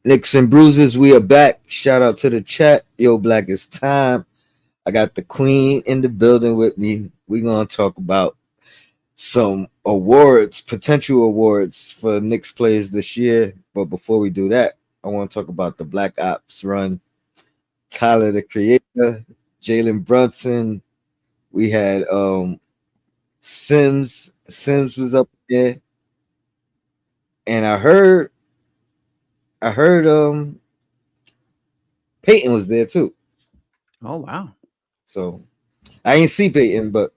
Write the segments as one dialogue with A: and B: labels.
A: Knicks and bruises, we are back. Shout out to the chat. Yo, Black, it's time. I got the queen in the building with me. We're going to talk about some awards, potential awards for Knicks players this year. But before we do that, I want to talk about the Black Ops run. Tyler, the Kreator, Jalen Brunson. We had Sims. Sims was up there. And I heard Peyton was there too.
B: Oh wow.
A: So I ain't see Peyton, but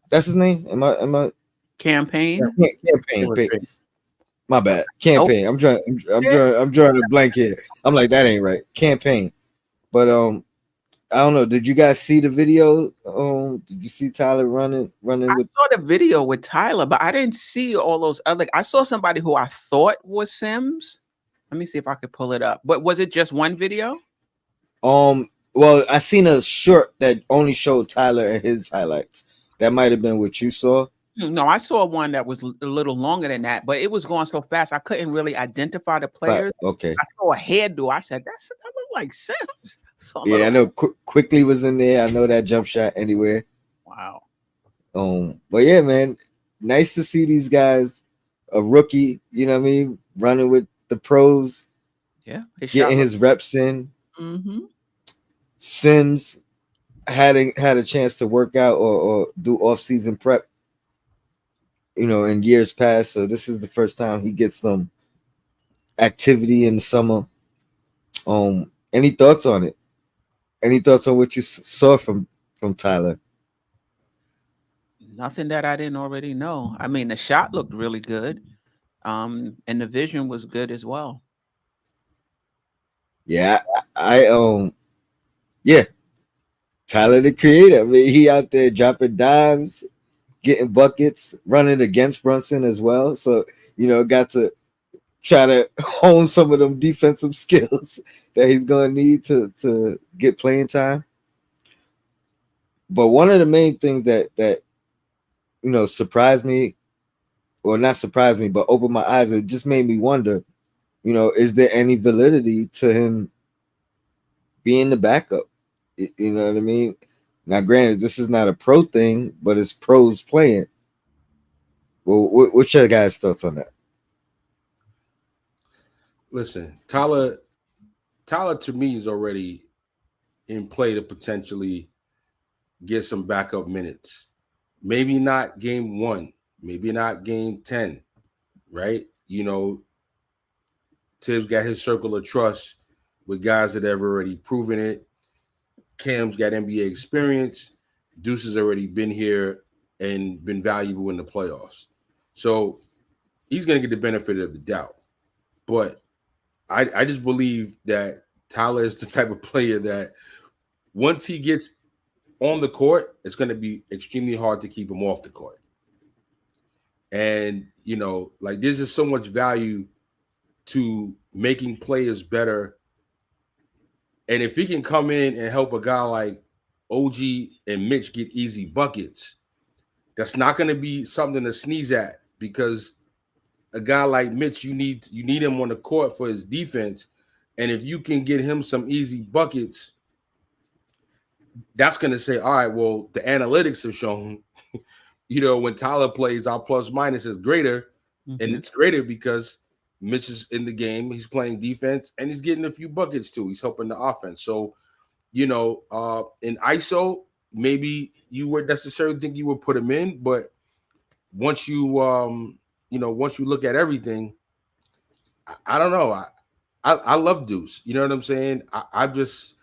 A: that's his name. Am I
B: Campaign.
C: It
A: campaign
C: was
A: Peyton?
C: great.
A: My bad.
B: Nope.
A: Campaign. I'm trying to blank here. I'm like that ain't right. Campaign. But I don't know. Did you guys see the video? Did you see Tyler running
B: I
A: with
B: saw the video with Tyler, but I didn't see all those other. I saw somebody who I thought was Sims. Let me see if I could pull it up. But was it just one video?
A: well, I seen a short that only showed Tyler and his highlights. That might have been what you saw.
B: No, I saw one that was a little longer than that, but it was going so fast I couldn't really identify the
A: But
B: players.
A: okay.
B: I saw a hairdo. I said, that look like Sims." So a
A: Yeah, I
B: little
A: know quickly was in there. I know that jump shot anywhere.
B: wow.
A: But yeah, man, nice to see these guys, a rookie, you know what I mean, running with the pros,
B: Yeah, his shot.
A: getting his reps in.
B: Mm-hmm.
A: Sims had a chance to work out or do off season prep, in years past. So this is the first time he gets some activity in the summer. Any thoughts on it? Any thoughts on what you saw from Tyler?
B: Nothing that I didn't already know. I mean, the shot looked really good. And the vision was good as well.
A: Yeah, yeah, Tyler the Creator. I mean, he out there dropping dimes, getting buckets, running against Brunson as well. So got to try to hone some of them defensive skills that he's gonna need to get playing time. But one of the main things that surprised me, or not surprised me, but opened my eyes, it just made me wonder, is there any validity to him being the backup? You know what I mean? Now, granted, this is not a pro thing, but it's pros playing. Well, what's your guys' thoughts on that?
C: Listen, Tyler to me is already in play to potentially get some backup minutes. Maybe not game 1, maybe not game 10, right? Tibbs got his circle of trust with guys that have already proven it. Cam's got NBA experience. Deuce has already been here and been valuable in the playoffs. So he's going to get the benefit of the doubt. But I just believe that Tyler is the type of player that once he gets on the court, it's going to be extremely hard to keep him off the court. And, like there's just so much value to making players better. And if he can come in and help a guy like OG and Mitch get easy buckets, that's not going to be something to sneeze at, because a guy like Mitch, you need him on the court for his defense. And if you can get him some easy buckets, that's going to say, all right, well, the analytics have shown, when Tyler plays, our plus minus is greater.
B: Mm-hmm.
C: And it's greater because Mitch is in the game. He's playing defense and he's getting a few buckets too. He's helping the offense. So, in ISO, maybe you would necessarily think you would put him in, but once you once you look at everything, I don't know. I love Deuce. You know what I'm saying? I just,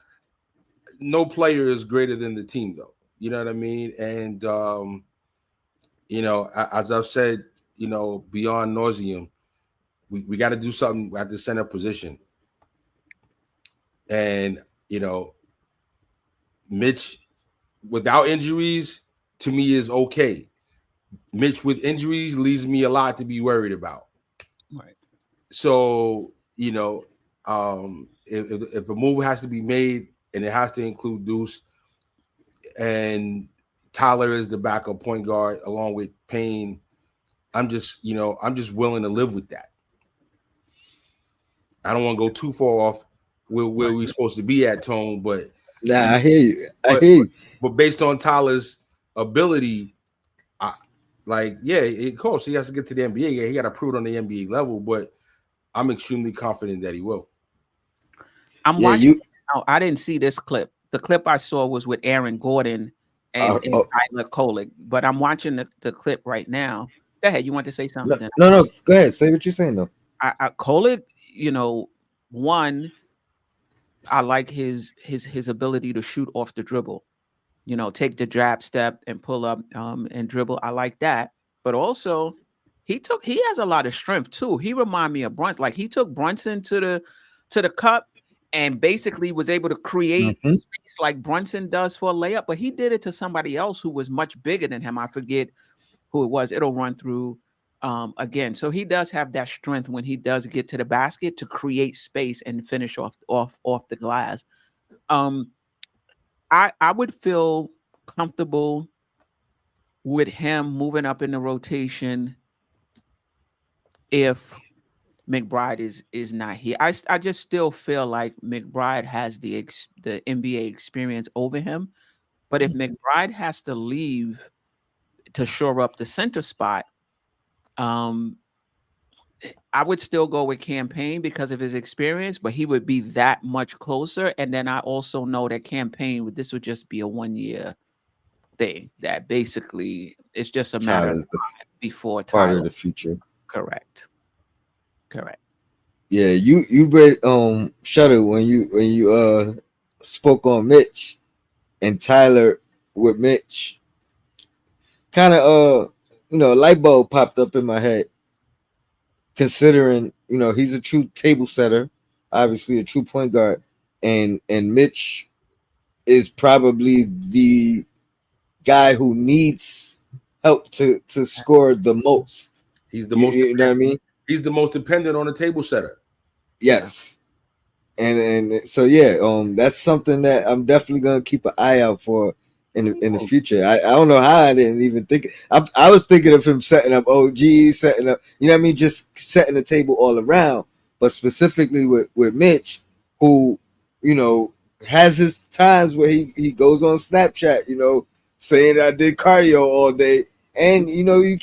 C: no player is greater than the team, though. You know what I mean? And as I've said, beyond nauseum, we got to do something at the center position. And Mitch without injuries to me is okay. Mitch with injuries leaves me a lot to be worried about.
B: Right.
C: So, if a move has to be made and it has to include Deuce and Tyler is the backup point guard along with Payne, I'm just willing to live with that. I don't want to go too far off where we're supposed to be at, Tone, but
A: Nah, I hear you.
C: but, but based on Tyler's ability, of course he has to get to the NBA. Yeah, he got to prove it on the NBA level, but I'm extremely confident that he will.
B: I'm watching. I didn't see this clip. The clip I saw was with Aaron Gordon and Tyler Kolek, but I'm watching the clip right now. Go ahead. You want to say something?
A: No. Go ahead. Say what you're saying, though.
B: Kolek, one, I like his ability to shoot off the dribble. Take the jab step and pull up and dribble. I like that. But also, he has a lot of strength too. He remind me of Brunson. Like he took Brunson to the cup and basically was able to create space like Brunson does for a layup. But he did it to somebody else who was much bigger than him. I forget who it was. It'll run through again. So he does have that strength when he does get to the basket to create space and finish off the glass. I would feel comfortable with him moving up in the rotation if McBride is not here. I just still feel like McBride has the NBA experience over him. But if McBride has to leave to shore up the center spot, I would still go with Campaign because of his experience, but he would be that much closer. And then I also know that Campaign, this would just be a 1-year thing. That basically it's just a matter of time before Tyler.
A: Part of the future.
B: Correct.
A: Yeah, you read Shutter when you spoke on Mitch and Tyler with Mitch. Kind of a light bulb popped up in my head. Considering, he's a true table setter, obviously a true point guard, and Mitch is probably the guy who needs help to score the most.
C: He's the most.
A: You know what I mean?
C: He's the most dependent on a table setter.
A: Yes, and so that's something that I'm definitely gonna keep an eye out for in the future. I don't know how I didn't even think. I was thinking of him setting up OG, setting up, just setting the table all around. But specifically with Mitch, who, has his times where he goes on Snapchat, saying I did cardio all day. And, you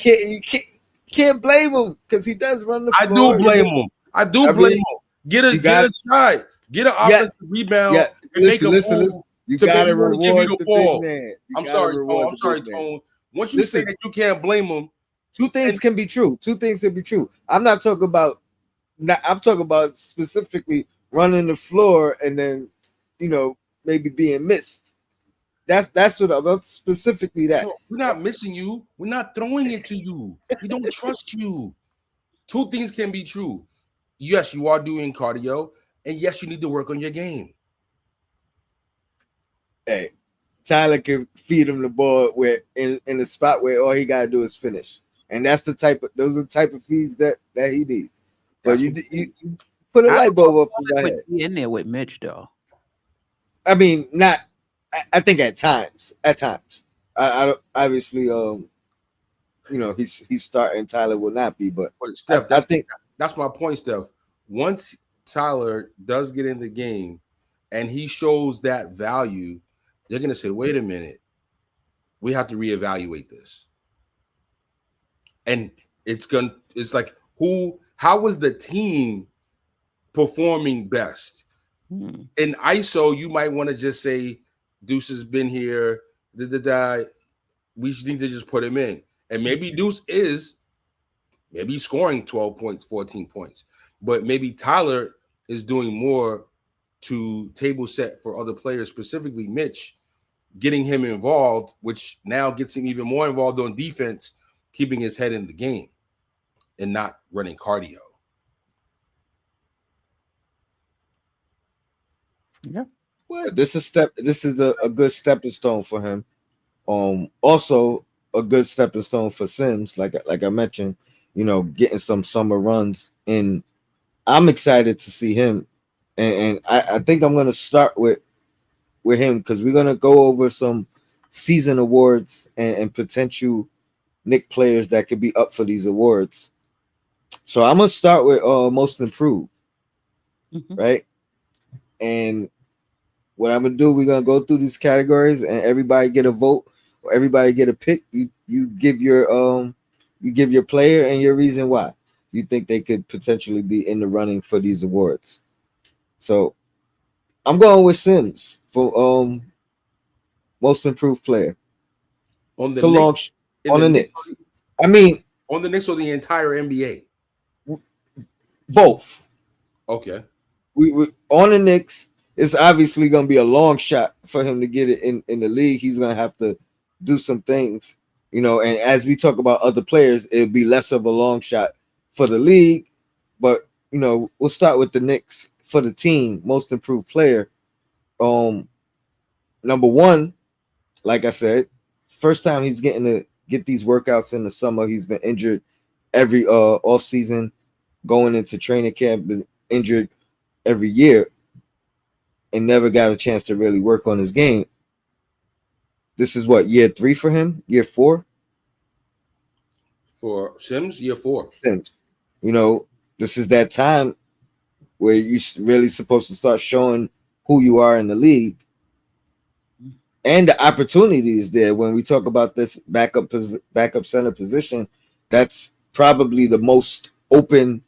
A: can't blame him because he does run the floor.
C: I do blame him. Get a shot. Get an offensive rebound.
A: Yeah. Listen. You gotta reward the big man.
C: I'm sorry, Tone. Once you say that you can't blame him,
A: two things can be true. I'm not talking about. I'm talking about specifically running the floor and then, maybe being missed. That's what I'm specifically that.
C: No, we're not missing you. We're not throwing it to you. We don't trust you. Two things can be true. Yes, you are doing cardio, and yes, you need to work on your game.
A: Hey, Tyler can feed him the ball where in the spot where all he gotta do is finish, and those are the type of feeds that he needs. But you put a light bulb up in my head.
B: In there with Mitch though.
A: I mean, not. I think at times. I obviously he's starting. Tyler will not be, but
C: Steph, I think that's my point, Steph. Once Tyler does get in the game and he shows that value, they're going to say, wait a minute, we have to reevaluate this. And it's like, how was the team performing best? In ISO, you might want to just say, Deuce has been here, we just need to just put him in. And maybe Deuce is scoring 12 points, 14 points. But maybe Tyler is doing more to table set for other players, specifically Mitch, getting him involved, which now gets him even more involved on defense, keeping his head in the game and not running cardio.
B: Yeah.
A: This is a good stepping stone for him. Also a good stepping stone for Sims, like I mentioned, getting some summer runs in. I'm excited to see him, and I think I'm gonna start with him because we're gonna go over some season awards and potential Knicks players that could be up for these awards. So I'm gonna start with most improved.
B: Mhm.
A: right? And what I'm gonna do, we're gonna go through these categories, and everybody get a vote, or everybody get a pick. You give your player and your reason why you think they could potentially be in the running for these awards. So I'm going with Sims for most improved player.
C: On the
A: So long
C: Knicks, in
A: on
C: the
A: the
C: Knicks,
A: Knicks. I mean,
C: on the Knicks or the entire NBA.
A: both.
C: Okay.
A: We on the Knicks. It's obviously going to be a long shot for him to get it in the league. He's going to have to do some things, And as we talk about other players, it'll be less of a long shot for the league. But we'll start with the Knicks for the team most improved player. Um, Number one, like I said, first time he's getting to get these workouts in the summer. He's been injured every off season, going into training camp, been injured every year, and never got a chance to really work on his game. This is what, year 3 for him, year 4
C: For Sims, year 4.
A: since. You know, this is that time where you really supposed to start showing who you are in the league. And the opportunity is there. When we talk about this backup center position, that's probably the most open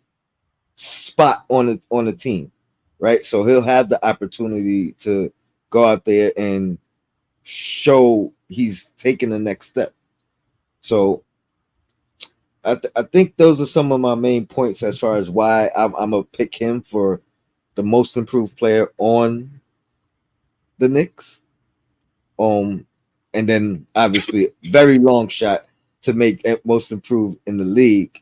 A: spot on the team, right? So he'll have the opportunity to go out there and show he's taking the next step. So I think those are some of my main points as far as why I'm gonna pick him for the most improved player on the Knicks. Um, and then obviously very long shot to make most improved in the league.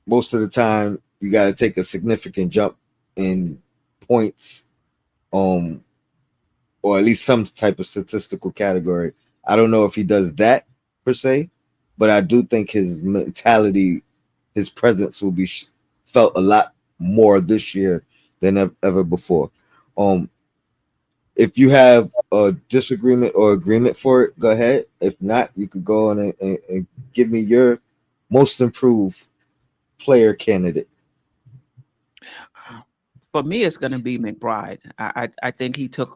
A: Most of the time, you got to take a significant jump in points, um, or at least some type of statistical category. I don't know if he does that per se, but I do think his mentality, his presence will be felt a lot more this year than ever before. Um, if you have a disagreement or agreement for it, go ahead. If not, you could go on and give me your most improved player candidate.
B: For me, it's going to be McBride. I think he took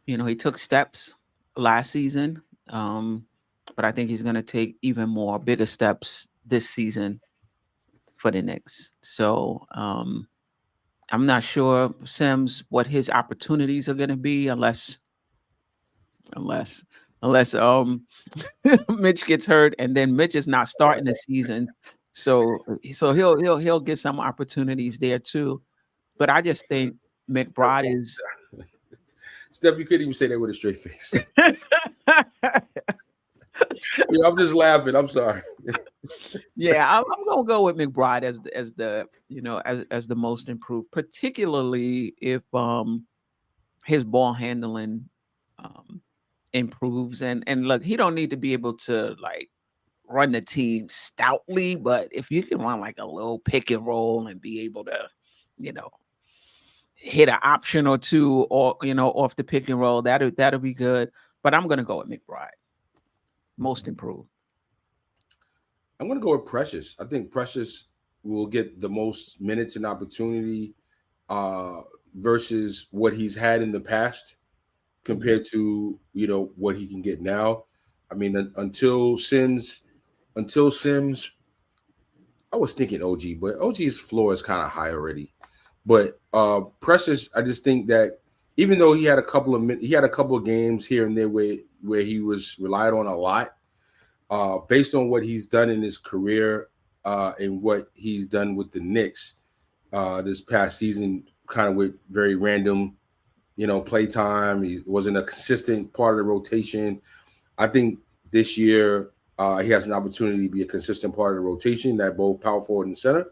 B: he took steps last season, but I think he's going to take even more bigger steps this season for the Knicks. So I'm not sure Sims what his opportunities are going to be unless unless Mitch gets hurt, and then Mitch is not starting the season. So he'll get some opportunities there too. But I just think
C: Steph,
B: McBride is
C: Steph, you couldn't even say that with a straight face. I'm just laughing. I'm sorry.
B: yeah, I'm gonna go with McBride as the as the most improved, particularly if his ball handling um improves. And look, he don't need to be able to like run the team stoutly, but if you can run like a little pick and roll and be able to, you know, hit an option or two, or off the pick and roll, that'll be good. But I'm gonna go with McBride, most improved.
C: I'm going to go with Precious. I think Precious will get the most minutes and opportunity uh, versus what he's had in the past compared to what he can get now. I mean, until Sims, I was thinking OG, but OG's floor is kind of high already. But Precious, I just think that even though he had a couple of games here and there where he was relied on a lot, based on what he's done in his career and what he's done with the Knicks this past season, kind of with very random, play time. He wasn't a consistent part of the rotation. I think this year he has an opportunity to be a consistent part of the rotation at both power forward and center.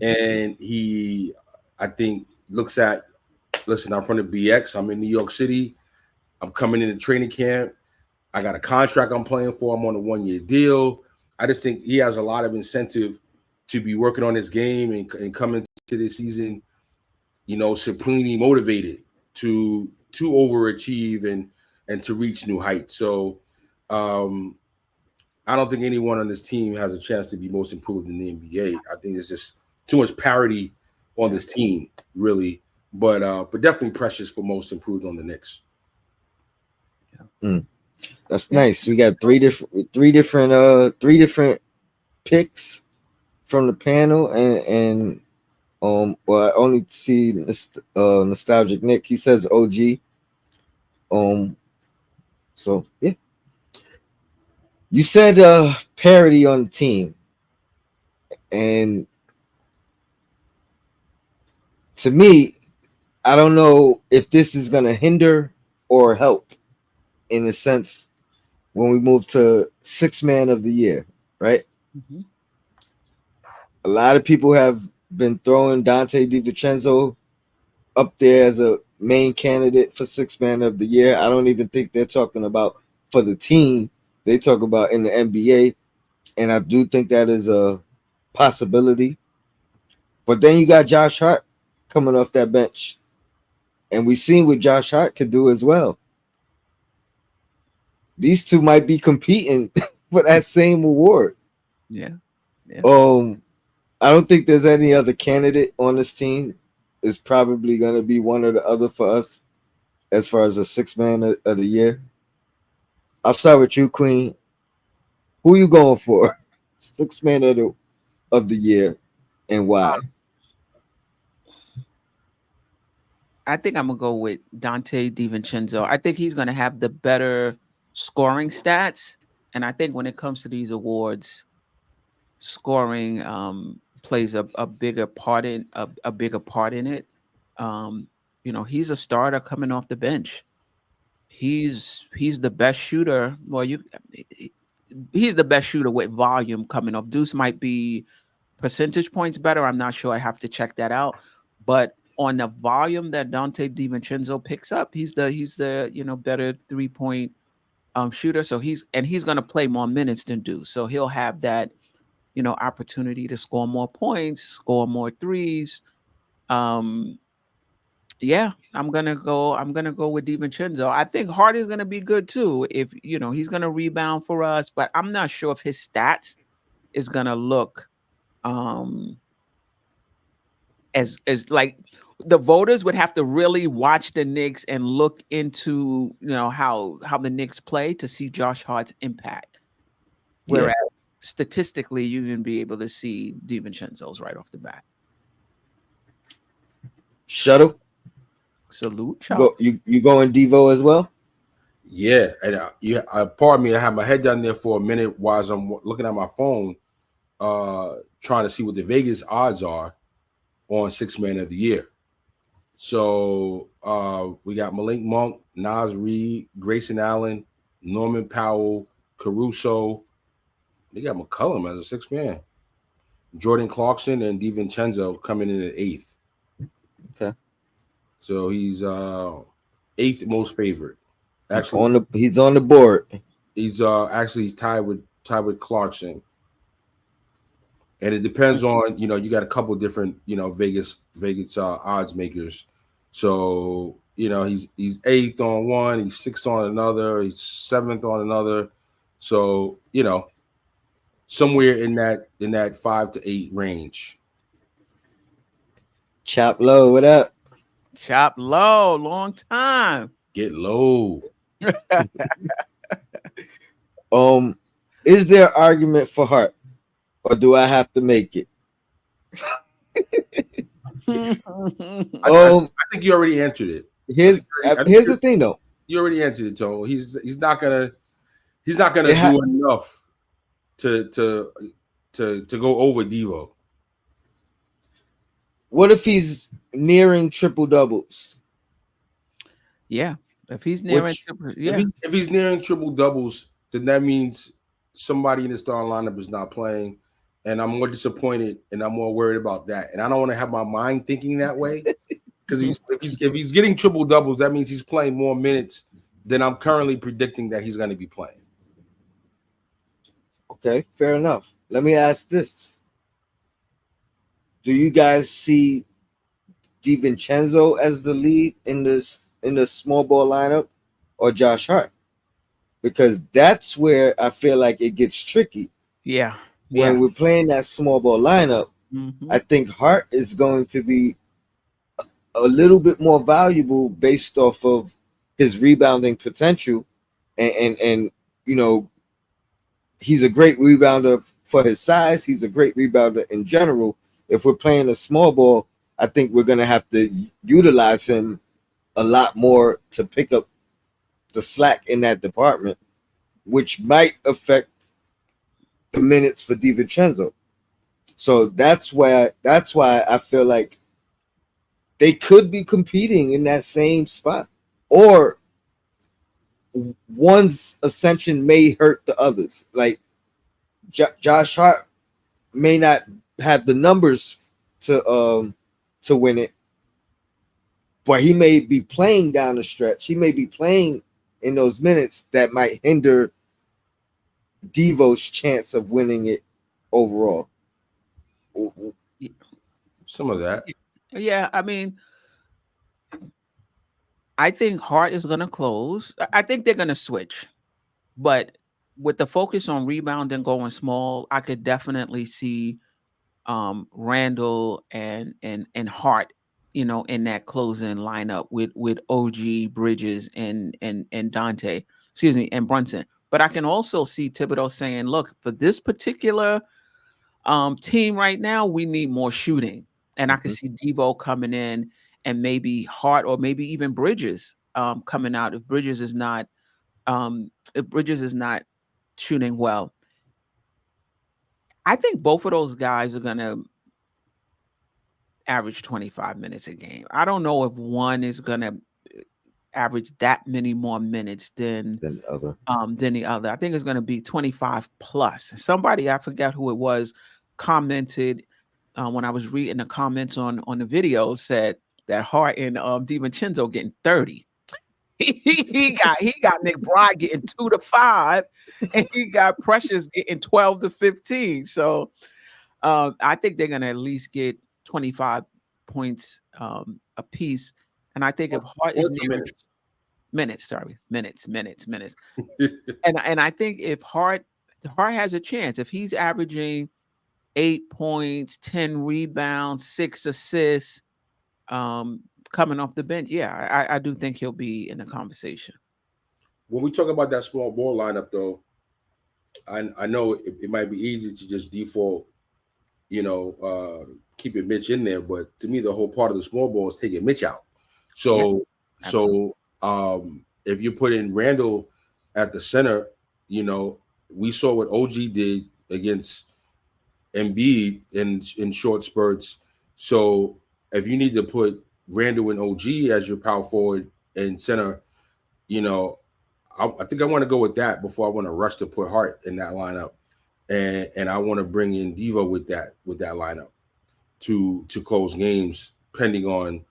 C: And he, I think, listen, I'm from the BX. I'm in New York City. I'm coming into training camp. I got a contract I'm playing for. I'm on a 1-year deal. I just think he has a lot of incentive to be working on his game and coming to this season, supremely motivated to overachieve and to reach new heights. So I don't think anyone on this team has a chance to be most improved in the NBA. I think there's just too much parity on this team, really. But definitely Precious for most improved on the Knicks.
A: That's nice. We got three different picks from the panel, and well, I only see nostalgic Nick. He says OG. So yeah. You said parity on the team, and to me, I don't know if this is gonna hinder or help in a sense when we move to six man of the year, right?
B: Mhm.
A: A lot of people have been throwing Dante DiVincenzo up there as a main candidate for six man of the year. I don't even think they're talking about for the team. They talk about in the NBA, and I do think that is a possibility. But then you got Josh Hart coming off that bench, and we've seen what Josh Hart could do as well. These two might be competing for that same award.
B: Yeah. Yeah.
A: I don't think there's any other candidate on this team. It's probably going to be one or the other for us as far as a six man of the year. I'll start with you, Queen. Who you going for? Six man of the year, and why?
B: I think I'm gonna go with Dante DiVincenzo. I think he's gonna have the better scoring stats, and I think when it comes to these awards, scoring plays a bigger part in a bigger part in it. Um, he's a starter coming off the bench. He's the best shooter. Well, he's the best shooter with volume coming off. Deuce might be percentage points better. I'm not sure. I have to check that out. But on the volume that Dante DiVincenzo picks up, he's the better 3 point shooter. So he's gonna play more minutes than Deuce. So he'll have that opportunity to score more points, score more threes. Um, yeah, I'm gonna go with DiVincenzo. I think Hardy's gonna be good too. If he's gonna rebound for us, but I'm not sure if his stats is gonna look um as like the voters would have to really watch the Knicks and look into how the Knicks play to see Josh Hart's impact.
A: Yeah,
B: Whereas statistically, you can be able to see DiVincenzo's right off the bat.
A: Shuttle.
B: Salute,
A: Go
B: chop.
A: you going Devo as well?
C: Yeah, and pardon me, I had my head down there for a minute while I'm looking at my phone, trying to see what the Vegas odds are on six man of the year. So we got Malik Monk, Nas Reed, Grayson Allen, Norman Powell, Caruso. They got McCullum as a six man. Jordan Clarkson and DiVincenzo coming in at eighth.
A: Okay.
C: So he's eighth most favorite. Actually,
A: He's on the board.
C: he's tied with Clarkson. And it depends on, you got a couple different, Vegas odds makers. So, he's eighth on one, he's sixth on another, he's seventh on another. So, somewhere in that 5 to 8 range.
A: Chop low. What up?
B: Chop low, long time.
C: Get low.
A: Is there argument for Hart, or do I have to make it?
C: I think you already answered it.
A: Here's the thing though.
C: You already answered it, Tone. He's not gonna do enough to go over Devo.
A: What if he's nearing triple doubles?
B: Yeah, if he's nearing,
C: If he's nearing triple doubles, then that means somebody in the starting lineup is not playing, and I'm more disappointed and I'm more worried about that. And I don't want to have my mind thinking that way, because if he's getting triple doubles, that means he's playing more minutes than I'm currently predicting that he's going to be playing.
A: Okay, fair enough. Let me ask this: do you guys see DiVincenzo as the lead in the small ball lineup, or Josh Hart? Because that's where I feel like it gets tricky.
B: yeah.
A: When we're playing that small ball lineup,
B: Mhm.
A: I think Hart is going to be a little bit more valuable based off of his rebounding potential, and you know, he's a great rebounder for his size. He's a great rebounder in general. If we're playing a small ball, I think we're gonna have to utilize him a lot more to pick up the slack in that department, which might affect the minutes for DiVincenzo. So that's why I feel like they could be competing in that same spot, or one's ascension may hurt the others. Like Josh Hart may not have the numbers to win it, but he may be playing down the stretch. He may be playing in those minutes that might hinder Devo's chance of winning it overall.
C: Some of that.
B: Yeah, I mean, I think Hart is going to close. I think they're going to switch, but with the focus on rebounding going small, I could definitely see Randall and Hart, in that closing lineup with OG, Bridges, and Dante, excuse me, and Brunson. But I can also see Thibodeau saying, "Look, for this particular team right now, we need more shooting," and I can
A: Mhm.
B: see Devo coming in, and maybe Hart or maybe even Bridges coming out if Bridges is not shooting well. I think both of those guys are gonna average 25 minutes a game. I don't know if one is gonna average that many more minutes
A: Than the other.
B: than the other. I think it's gonna be 25 plus. Somebody, I forget who it was, commented when I was reading the comments on the video, said that Hart and DiVincenzo getting 30. he got McBride getting 2 to 5, and he got Precious getting 12 to 15. So I think they're gonna at least get 25 points a piece. And I think if Hart is
C: Points or
B: near
C: minutes?
B: minutes, sorry, minutes. And I think if Hart has a chance, if he's averaging 8 points, 10 rebounds, 6 assists, coming off the bench, yeah, I do think he'll be in the conversation.
C: When we talk about that small ball lineup, though, I know it might be easy to just default, keeping Mitch in there, but to me, the whole part of the small ball is taking Mitch out. So,
B: Absolutely.
C: if you put in Randall at the center, we saw what OG did against Embiid in short spurts. So, if you need to put Randall and OG as your power forward and center, I think I want to go with that before I want to rush to put Hart in that lineup, and I want to bring in Devo with that lineup to close games, depending on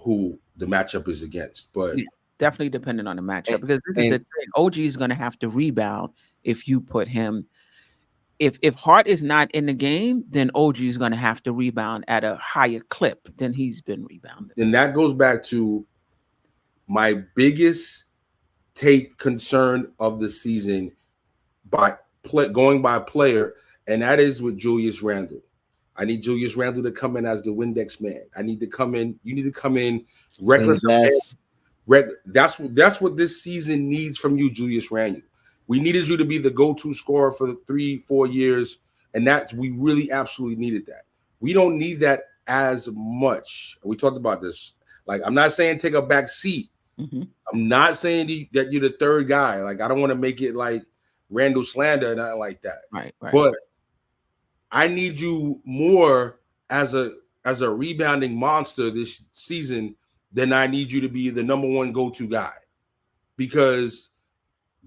C: who the matchup is against. But
B: Yeah, definitely depending on the matchup,
A: And,
B: because this is the
A: and
B: thing. OG is going to have to rebound if you put him. If Hart is not in the game, then OG is going to have to rebound at a higher clip than he's been rebounding.
C: and that goes back to my biggest concern of the season by going by player, and that is with Julius Randle. I need Julius Randle to come in as the Windex man. I need to come in. You need to come in reckless. That's what this season needs from you, Julius Randle. We needed you to be the go-to scorer for the 3-4 years, and that we really absolutely needed that. We don't need that as much. We talked about this. Like, I'm not saying take a back seat.
B: Mm-hmm.
C: I'm not saying that you're the third guy. Like, I don't want to make it like Randall slander or nothing like that.
B: Right.
C: But I need you more as a rebounding monster this season than I need you to be the number one go-to guy, because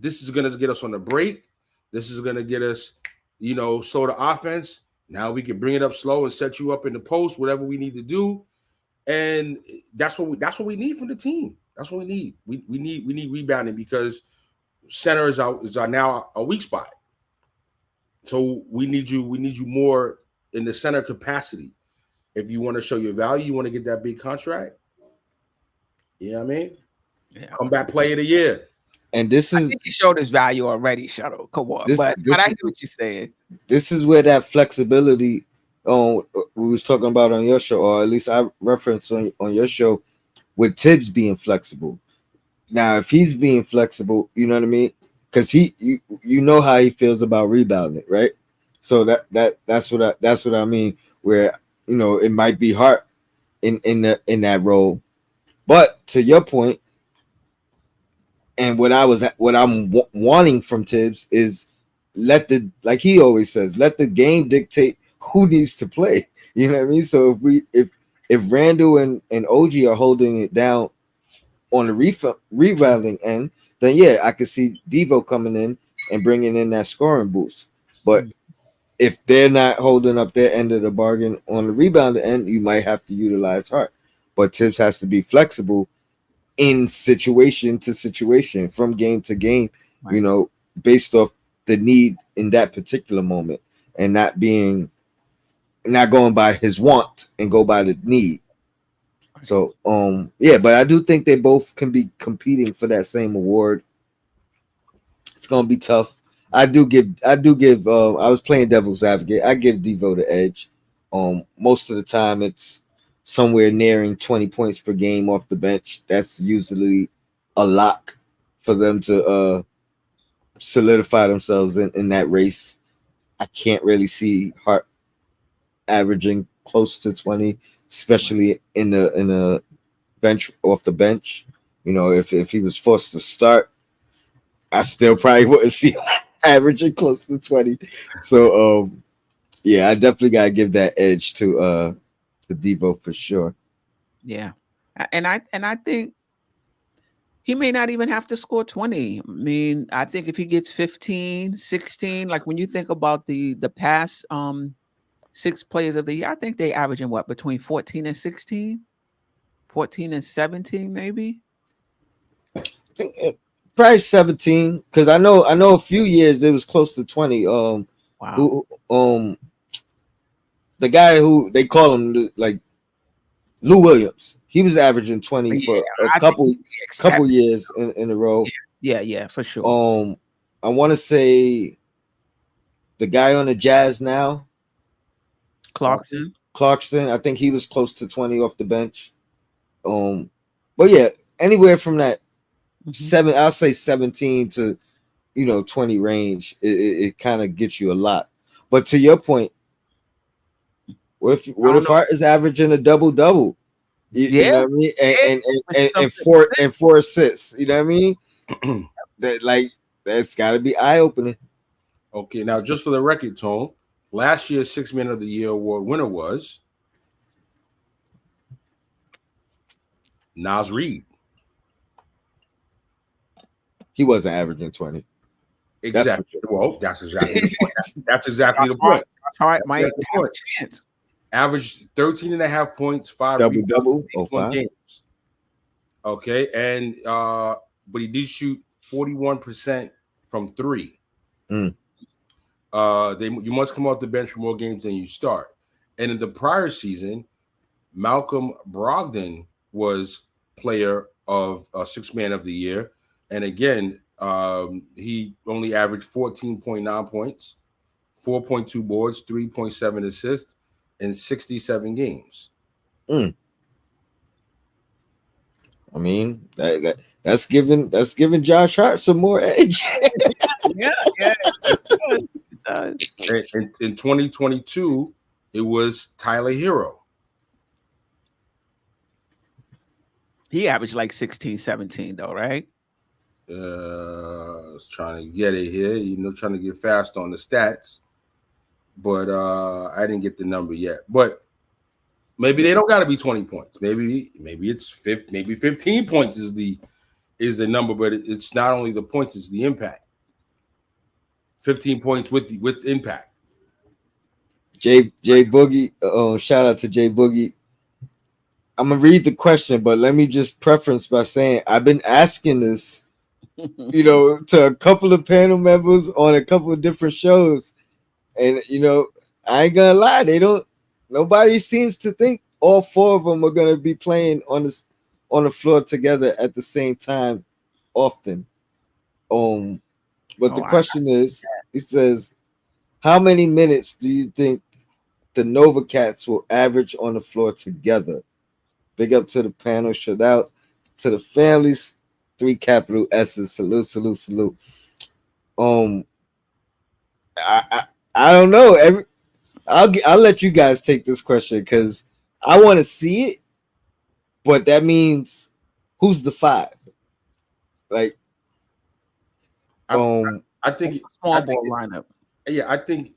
C: this is going to get us on the break. This is going to get us, slow the offense. Now we can bring it up slow and set you up in the post, whatever we need to do. And that's what we need from the team. That's what we need. We need rebounding, because center is now a weak spot. So we need you more in the center capacity. If you want to show your value, you want to get that big contract. You know what I mean?
B: Yeah.
C: Comeback player of the year.
A: And this is,
B: I think he showed his value already, Shuttle. Come on. But I hear what you're saying.
A: This is where that flexibility we was talking about on your show, or at least I referenced on your show, with Tibbs being flexible. Now, if he's being flexible, you know what I mean, because you know how he feels about rebounding, right? So that's what I mean. Where it might be hard in that role, but to your point, and what I'm wanting from Tibbs is let the like he always says, let the game dictate who needs to play. You know what I mean? So if Randall and OG are holding it down on the rebounding end, then yeah, I could see Devo coming in and bringing in that scoring boost. But if they're not holding up their end of the bargain on the rebounding end, you might have to utilize Hart. But Tibbs has to be flexible in situation to situation, from game to game,
B: Right.
A: Based off the need in that particular moment, and not going by his want and go by the need. So yeah, but I do think they both can be competing for that same award. It's gonna be tough. I was playing devil's advocate. I give Devo the edge. Most of the time it's somewhere nearing 20 points per game off the bench. That's usually a lock for them to solidify themselves in that race. I can't really see Hart averaging close to 20, especially in the bench off the bench. If he was forced to start, I still probably wouldn't see him averaging close to 20. So yeah, I definitely gotta give that edge to Debo for sure.
B: Yeah. And I think he may not even have to score 20. I mean, I think if he gets 15, 16, like when you think about the past six players of the year, I think they averaging what, between 14 and 16? 14 and 17 maybe?
A: I think probably 17, because I know a few years it was close to 20.
B: Wow.
A: Who the guy who they call him like Lou Williams, he was averaging 20
B: Yeah,
A: for a
B: I think
A: couple
B: except
A: years in a row.
B: yeah, for sure.
A: I want to say the guy on the Jazz now,
B: Clarkson.
A: Clarkson. I think he was close to 20 off the bench. But yeah, anywhere from that I'll say 17 to 20 range. It kind of gets you a lot. But to your point,
B: I
A: what
B: don't
A: if
B: know.
A: Hart is averaging a double double? You
B: Yeah,
A: know what I mean?
B: yeah. With
A: And
B: something
A: four assists. You know what I mean? That's got to be eye opening.
C: Okay, now just for the record, Tone, last year's Six Man of the Year award winner was Nas Reed.
A: He wasn't averaging 20.
C: Exactly. Well, that's exactly the point. That's exactly the point.
B: All right, might
C: That's the
B: have
C: point.
B: a chance.
C: Averaged 13 and a half points, 5
A: Double
C: rebounds,
A: double.
C: 81
A: 5.
C: games. Okay, and but he did shoot 41% from 3.
A: Mm.
C: You must come off the bench for more games than you start. And in the prior season, Malcolm Brogdon was player of Six Man of the Year, and again, he only averaged 14.9 points, 4.2 boards, 3.7 assists in 67 games.
A: Mm. I mean, that's giving Josh Hart some more edge.
B: Yeah. It does.
C: In 2022, it was Tyler Hero.
B: He averaged like 16, 17 though, right?
C: I was trying to get it here, trying to get fast on the stats, but I didn't get the number yet. But maybe they don't got to be 20 points. Maybe it's 50, maybe 15 points is the number, but it's not only the points, it's the impact. 15 points with impact.
A: Jay Boogie. Shout out to Jay Boogie. I'm gonna read the question, but let me just preference by saying I've been asking this, to a couple of panel members on a couple of different shows, and I ain't gonna lie, nobody seems to think all 4 of them are gonna be playing on the floor together at the same time often. But the question is, he says, how many minutes do you think the Nova Cats will average on the floor together. Big up to the panel. Shout out to the families. 3 capital S's. Salute, salute, salute. Um, I don't know. I'll let you guys take this question because I want to see it, but that means who's the 5? Like,
C: I think
B: small ball lineup.
C: Yeah, I think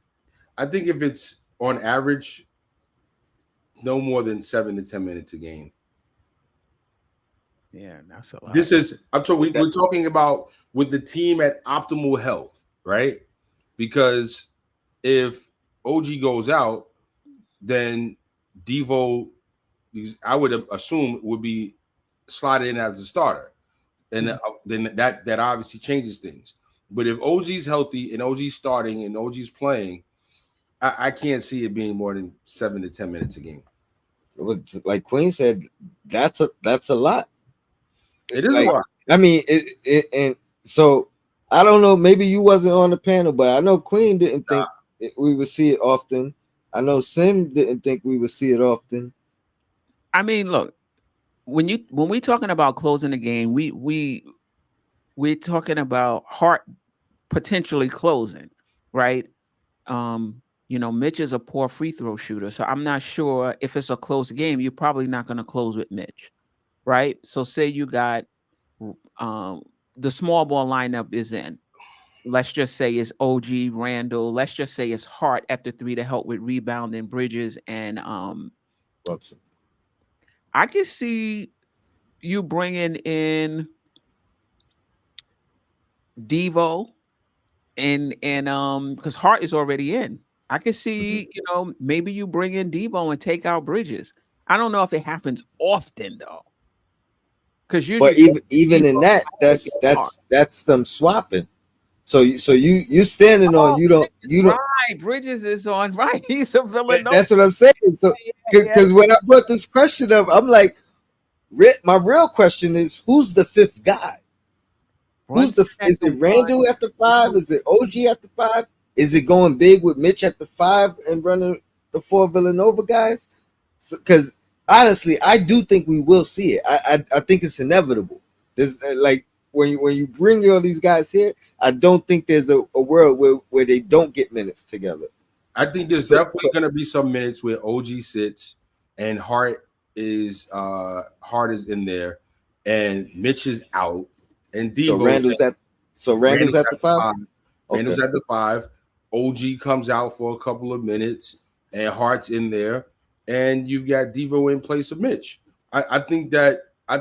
C: if it's on average, no more than 7 to 10 minutes a game.
B: Yeah, that's a lot.
C: This is we're talking about with the team at optimal health, right? Because if OG goes out, then Devo, I would assume, would be slotted in as a starter, and then that obviously changes things. But if OG's healthy and OG's starting and OG's playing, I can't see it being more than 7 to 10 minutes a game.
A: Like Queen said, that's a lot.
C: It is a lot.
A: I mean, and so I don't know. Maybe you wasn't on the panel, but I know Queen didn't think we would see it often. I know Sim didn't think we would see it often.
B: I mean, look, when we talking about closing the game, we're talking about Hart potentially closing, right? Mitch is a poor free throw shooter, so I'm not sure if it's a close game. You're probably not going to close with Mitch, right? So say you got the small ball lineup is in. Let's just say it's OG, Randall. Let's just say it's Hart at the 3 to help with rebounding, Bridges, and
A: Brunson.
B: I can see you bringing in Devo and because Hart is already in. I can see, maybe you bring in Devo and take out Bridges. I don't know if it happens often though. Because usually,
A: but even in that, that's them swapping. So you standing on you don't
B: right. Bridges is on right. He's a Villanova.
A: That's what I'm saying. So because when I brought this question up, I'm like, my real question is who's the 5th guy? Is it Randall at the 5? Is it OG at the 5? Is it going big with Mitch at the 5 and running the 4 Villanova guys? Because honestly, I do think we will see it. I think it's inevitable. There's like when you bring all these guys here, I don't think there's a world where they don't get minutes together.
C: I think there's definitely going to be some minutes where OG sits and Hart is in there, and Mitch is out, and Devo.
A: So Randall's at the 5.
C: Randall's at the 5. OG comes out for a couple of minutes, and Hart's in there, and you've got Devo in place of Mitch. I think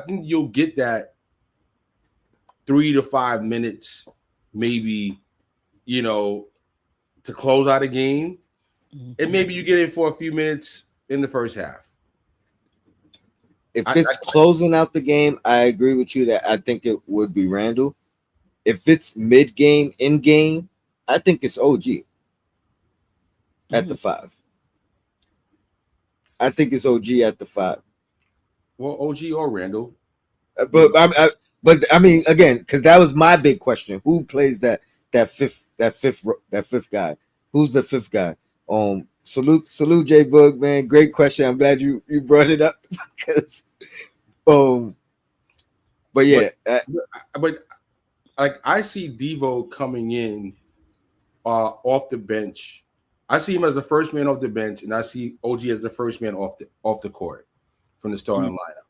C: you'll get that 3 to 5 minutes, maybe, to close out a game, and maybe you get it for a few minutes in the first half.
A: If it's closing out the game, I agree with you that I think it would be Randall. If it's mid-game, in-game, I think it's OG at the 5. I think it's OG at the 5.
C: Well, OG or Randall.
A: But I mean, again, because that was my big question: who plays that fifth guy? Who's the 5th guy? Salute J Boog, man. Great question. I'm glad you brought it up because, but yeah,
C: but like I see Devo coming in off the bench. I see him as the first man off the bench, and I see OG as the first man off the court from the starting lineup.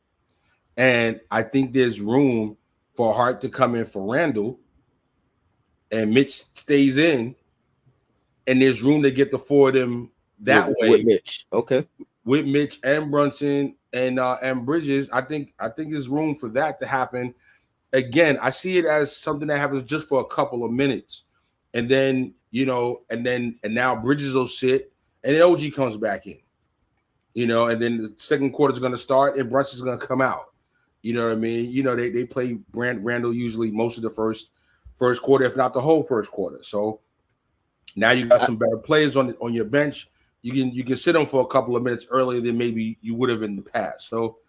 C: And I think there's room for Hart to come in for Randall, and Mitch stays in, and there's room to get the 4 of them that way
A: with Mitch. Okay,
C: with Mitch and Brunson and Bridges. I think there's room for that to happen. Again, I see it as something that happens just for a couple of minutes, and then and now Bridges will sit, and then OG comes back in, and then the second quarter is going to start, and Brunson's going to come out. You know what I mean? They play Randall usually most of the first quarter, if not the whole first quarter. So now you got some better players on your bench. You can sit them for a couple of minutes earlier than maybe you would have in the past. So,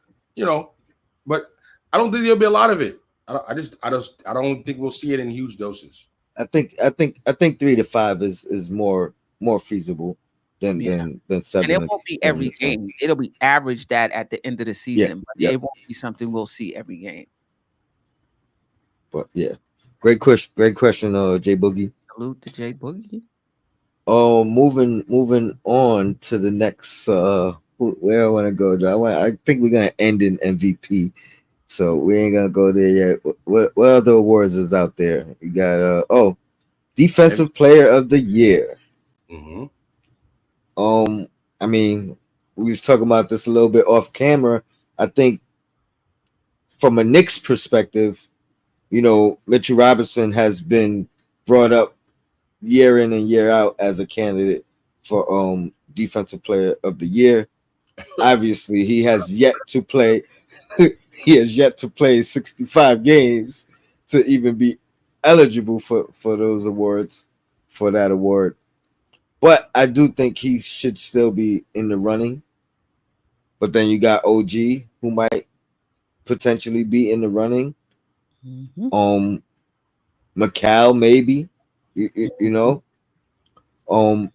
C: but I don't think there'll be a lot of it. I don't think we'll see it in huge doses.
A: I think 3 to 5 is more feasible than
B: Yeah.
A: than
B: And
A: 7
B: it
A: and
B: won't be
A: 7
B: every
A: and 10.
B: game. It'll be average that at the end of the
A: Yeah,
B: season, but
A: yep.
B: it won't be something we'll see every game.
A: But yeah, great question. Great question, J Boogie.
B: Salute to Jay Boogie.
A: Moving on to the next. Where I want to go. I think we're gonna end in MVP. So we ain't gonna go there yet. What other awards is out there? You got defensive player of the year.
C: Mm-hmm.
A: I mean, we was talking about this a little bit off camera. I think from a Knicks perspective, Mitchell Robinson has been brought up year in and year out as a candidate for defensive player of the year. Obviously, he has yet to play. He has yet to play 65 games to even be eligible for those awards, for that award. But I do think he should still be in the running. But then you got OG, who might potentially be in the running.
B: Mm-hmm.
A: McCall, maybe. You know.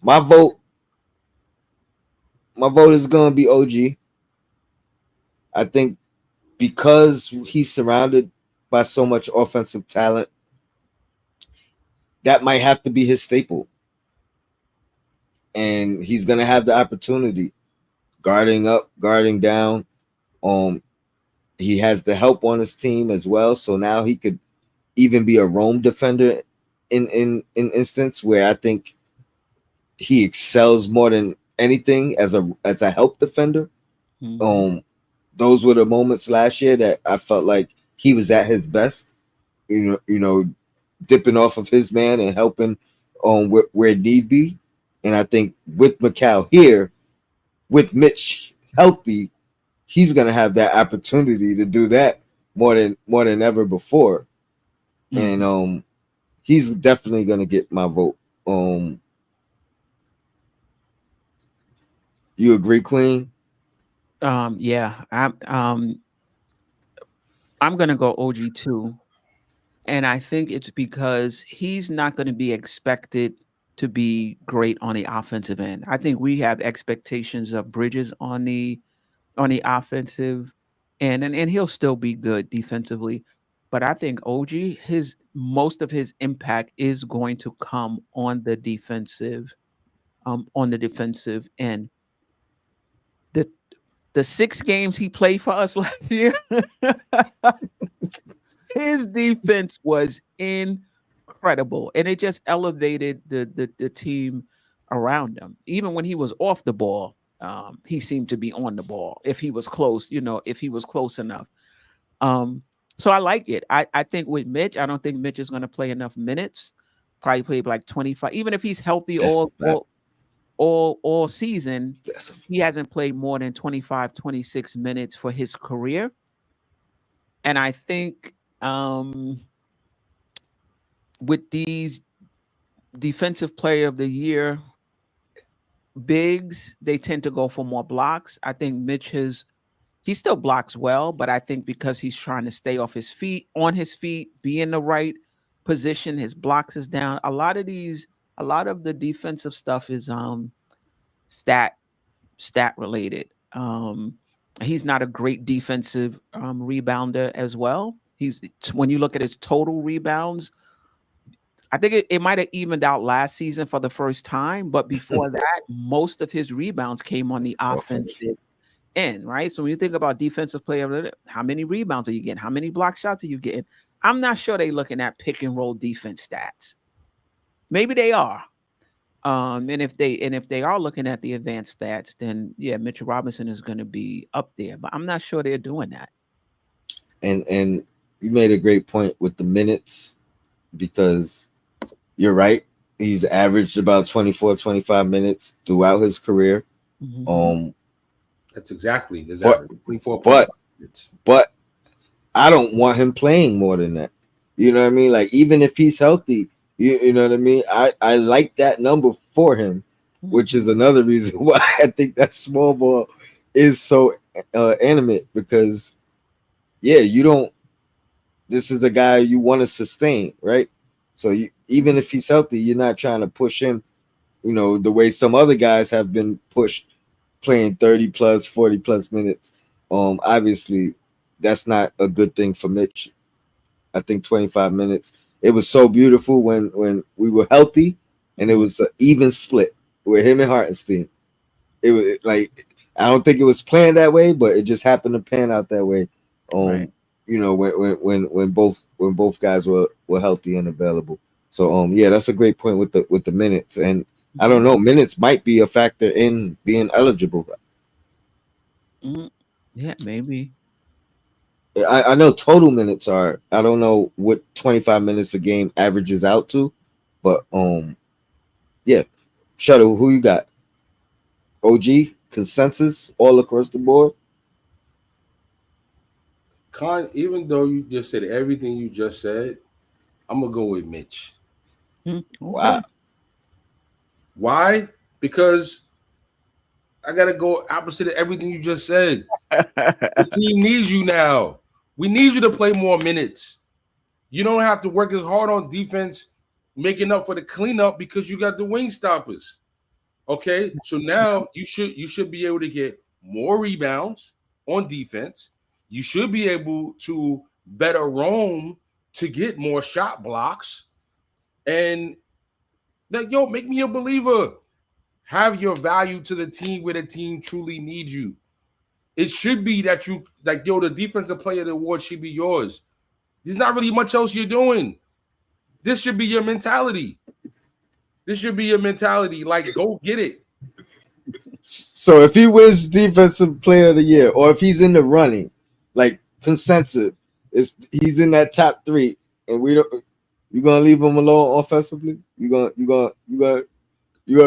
A: My vote is gonna be OG. I think because he's surrounded by so much offensive talent, that might have to be his staple. And he's gonna have the opportunity guarding up, guarding down. He has the help on his team as well, so now he could even be a roam defender in instance where I think he excels more than anything as a help defender.
B: Mm-hmm.
A: Those were the moments last year that I felt like he was at his best. Dipping off of his man and helping where need be. And I think with McCall here, with Mitch healthy, he's gonna have that opportunity to do that more than ever before.
B: Mm-hmm.
A: And he's definitely gonna get my vote. Um, you agree, Queen?
B: Yeah, I'm gonna go OG too. And I think it's because he's not going to be expected to be great on the offensive end. I think we have expectations of Bridges on the offensive end, and he'll still be good defensively. But I think OG, his most of his impact is going to come on the defensive end. The the 6 games he played for us last year, his defense was incredible, and it just elevated the team around him. Even when he was off the ball, he seemed to be on the ball. If he was close, if he was close enough. Um, so I like it. I think with Mitch, I don't think Mitch is going to play enough minutes. Probably play like 25, even if he's healthy
A: That's a fact.
B: all season.
A: That's a
B: He hasn't played more than 25, 26 minutes for his career. And I think with these defensive player of the year bigs, they tend to go for more blocks. I think Mitch he still blocks well, but I think because he's trying to stay on his feet, be in the right position, his blocks is down. A lot of the defensive stuff is stat related. He's not a great defensive rebounder as well. When you look at his total rebounds, I think it might have evened out last season for the first time, but before that, most of his rebounds came on the
A: offense.
B: offensive end, right? So when you think about defensive player, how many rebounds are you getting? How many block shots are you getting? I'm not sure they're looking at pick and roll defense stats. Maybe they are. And if they are looking at the advanced stats, then yeah, Mitchell Robinson is going to be up there. But I'm not sure they're doing that.
A: And you made a great point with the minutes, because you're right. He's averaged about 24, 25 minutes throughout his career.
B: Mhm.
C: That's exactly his
A: But-
C: average. 24
A: but-
C: minutes.
A: But I don't want him playing more than that. You know what I mean? Like, even if he's healthy, you know what I mean? I like that number for him, which is another reason why I think that small ball is so animate, because yeah, this is a guy you want to sustain, right? So even if he's healthy, you're not trying to push him, the way some other guys have been pushed playing 30 plus, 40 plus minutes. Obviously that's not a good thing for Mitch. I think 25 minutes. It was so beautiful when we were healthy, and it was an even split with him and Hartenstein. It was like, I don't think it was planned that way, but it just happened to pan out that way.
B: Right.
A: When both guys were healthy and available. So yeah, that's a great point with the minutes, and I don't know, minutes might be a factor in being eligible.
B: Yeah, maybe.
A: I know total minutes are. I don't know what 25 minutes a game averages out to, but yeah. Shuttle, who you got? OG consensus all across the board.
C: Even though you just said everything you just said, I'm gonna go with Mitch.
B: Okay.
A: Wow.
C: Why? Because I gotta go opposite of everything you just said. The team needs you now. We need you to play more minutes. You don't have to work as hard on defense, making up for the cleanup because you got the wing stoppers. Okay, so now you should be able to get more rebounds on defense. You should be able to better roam to get more shot blocks. And make me a believer. Have your value to the team where the team truly needs you. It should be that the defensive player of the award should be yours. There's not really much else you're doing. This should be your mentality. Like, go get it.
A: So if he wins defensive player of the year, or if he's in the running, like consensus, he's in that top 3, and you gonna leave him alone offensively? You gonna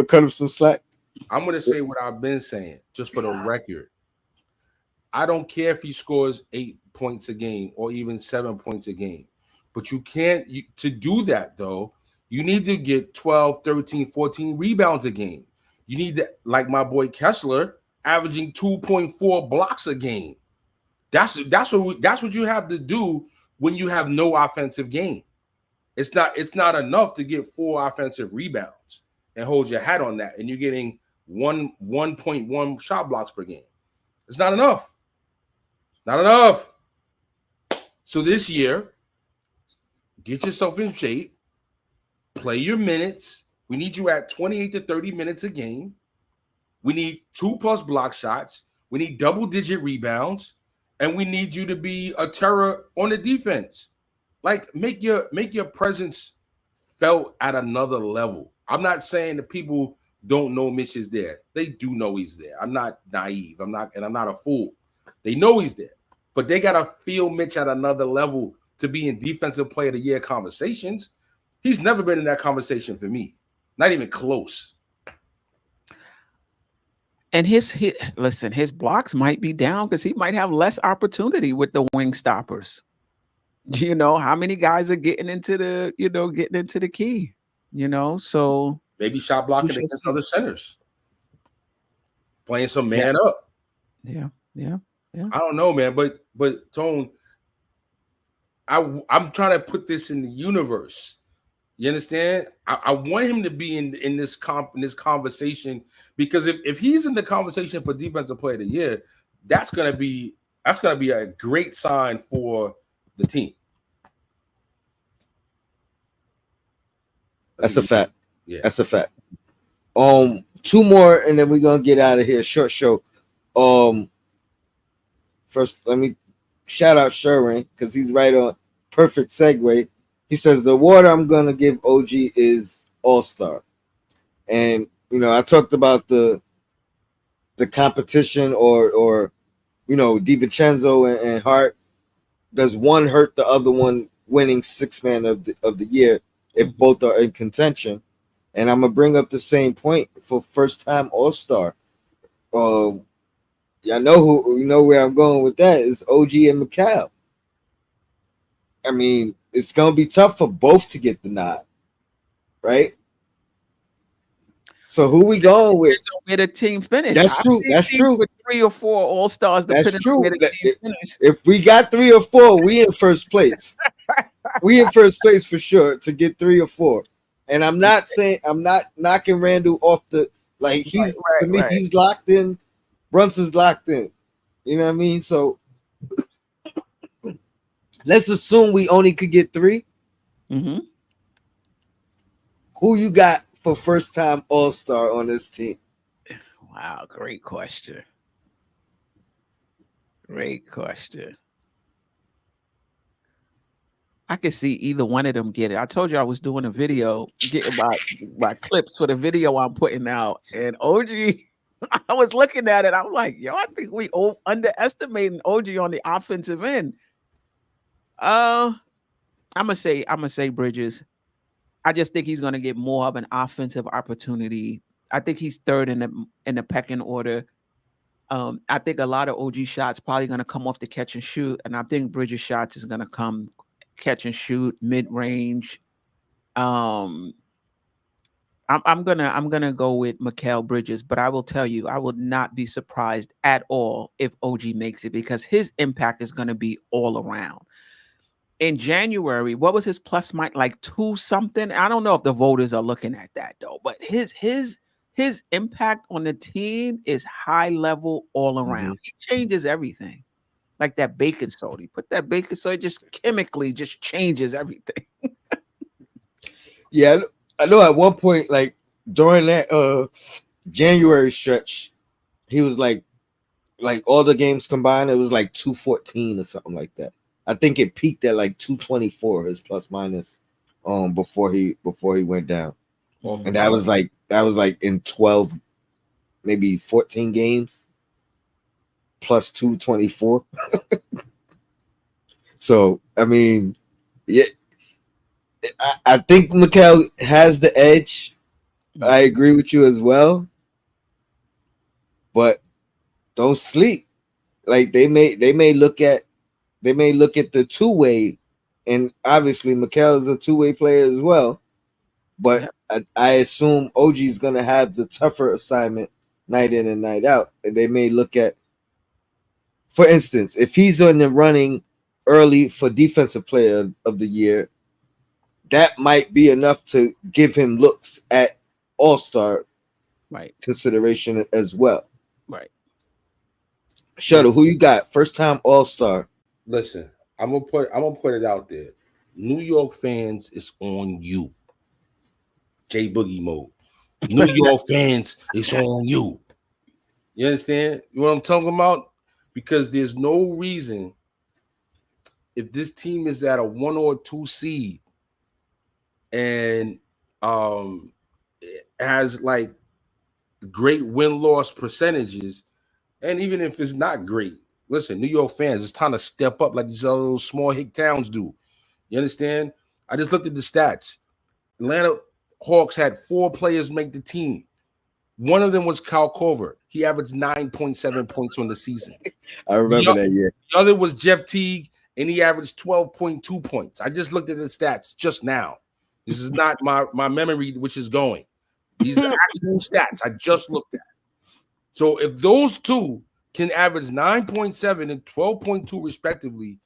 A: cut him some slack?
C: I'm gonna say what I've been saying, just for the record. I don't care if he scores 8 points a game or even 7 points a game. But you can't to do that, though, you need to get 12, 13, 14 rebounds a game. You need to, like my boy Kessler, averaging 2.4 blocks a game. That's what you have to do when you have no offensive game. It's not enough to get 4 offensive rebounds and hold your hat on that, and you're getting 1.1 shot blocks per game. It's not enough. Not enough. So this year, get yourself in shape, play your minutes. We need you at 28 to 30 minutes a game. We need 2+ block shots. We need double-digit rebounds, and we need you to be a terror on the defense. Like, make your presence felt at another level. I'm not saying that people don't know Mitch is there. They do know he's there. I'm not naive. I'm not a fool. They know he's there, but they gotta feel Mitch at another level to be in defensive player of the year conversations. He's never been in that conversation for me. Not even close.
B: And his blocks might be down because he might have less opportunity with the wing stoppers. How many guys are getting into the key? So
C: maybe shot blocking against other centers, playing some man up.
B: Yeah.
C: I don't know, man, but Tone, I'm trying to put this in the universe. You understand? I want him to be in this conversation, because if he's in the conversation for defensive player of the year, that's gonna be a great sign for the team.
A: That's a fact.
C: Yeah,
A: that's a fact. 2 more, and then we're gonna get out of here. Short show. First, let me shout out Sherwin, because he's right on. Perfect segue. He says the award I'm gonna give OG is All-Star, and I talked about the competition, or DiVincenzo and Hart. Does one hurt the other one winning 6th man of the year if both are in contention? And I'm gonna bring up the same point for first time All-Star. Y'all know where I'm going with that is OG and Mikal. I mean, it's gonna be tough for both to get the nod, right? So who we going with?
B: Where the team finish?
A: That's true. That's true.
B: With 3 or 4 All-Stars,
A: that's true.
B: Where the team finish.
A: If we got 3 or 4, we in first place. We in first place for sure to get 3 or 4. And I'm not knocking Randall off the like to me
B: right.
A: he's locked in. Brunson's locked in. You know what I mean? So let's assume we only could get 3.
B: Mm-hmm.
A: Who you got for first time All-Star on this team?
B: Wow, great question. Great question. I could see either one of them get it. I told you I was doing a video, getting my clips for the video I'm putting out, and OG. I was looking at it. I'm like, yo, I think we underestimating OG on the offensive end. I'm gonna say Bridges. I just think he's gonna get more of an offensive opportunity. I think he's third in the pecking order. I think a lot of OG shots probably gonna come off the catch and shoot, and I think Bridges shots is gonna come catch and shoot, mid range. I'm gonna go with Mikal Bridges, but I will tell you, I would not be surprised at all if OG makes it because his impact is gonna be all around. In January, what was his plus minus like 2 something? I don't know if the voters are looking at that though, but his impact on the team is high level all around. He changes everything. Like that baking soda. You put that baking soda, just chemically just changes everything.
A: Yeah, I know at one point, like during that January stretch, he was like all the games combined, it was like 214 or something like that. I think it peaked at like 224, his plus minus, before he went down. And that was like in 12, maybe 14 games, plus 224. So I mean, yeah, I think Mikal has the edge. I agree with you as well, but don't sleep. Like they may look at the 2-way, and obviously Mikal is a 2-way player as well. But I assume OG is gonna have the tougher assignment night in and night out, and they may look at, for instance, if he's in the running early for defensive player of the year, that might be enough to give him looks at All-Star consideration as well.
B: Right.
A: Shuttle, who you got? First time All-Star.
C: Listen, I'm gonna put it out there. New York fans is on you. J Boogie mode. New York fans, it's on you. You understand what I'm talking about? Because there's no reason if this team is at a 1 or 2 seed and it has like great win-loss percentages, and even if it's not great, listen, New York fans, it's time to step up like these other little small hick towns do. You understand? I just looked at the stats. Atlanta Hawks had 4 players make the team. One of them was Kyle Korver. He averaged 9.7 points on the season.
A: I remember that year.
C: The other was Jeff Teague, and he averaged 12.2 points. I just looked at the stats just now. This is not my memory, which is going. These are actual stats I just looked at. So if those two can average 9.7 and 12.2 respectively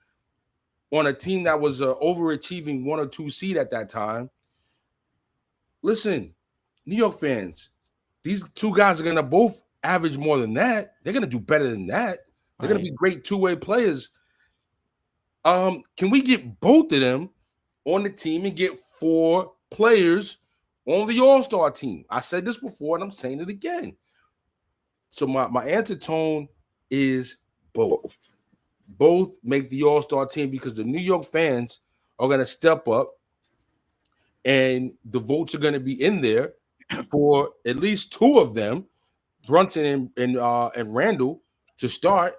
C: on a team that was overachieving 1 or 2 seed at that time, listen, New York fans, these 2 guys are going to both average more than that. They're going to do better than that. They're going to be great 2-way players. Can we get both of them on the team and get 4 players on the All-Star team? I said this before, and I'm saying it again. So my answer tone is both. Both make the All-Star team because the New York fans are going to step up, and the votes are going to be in there for at least 2 of them, Brunson and Randall, to start.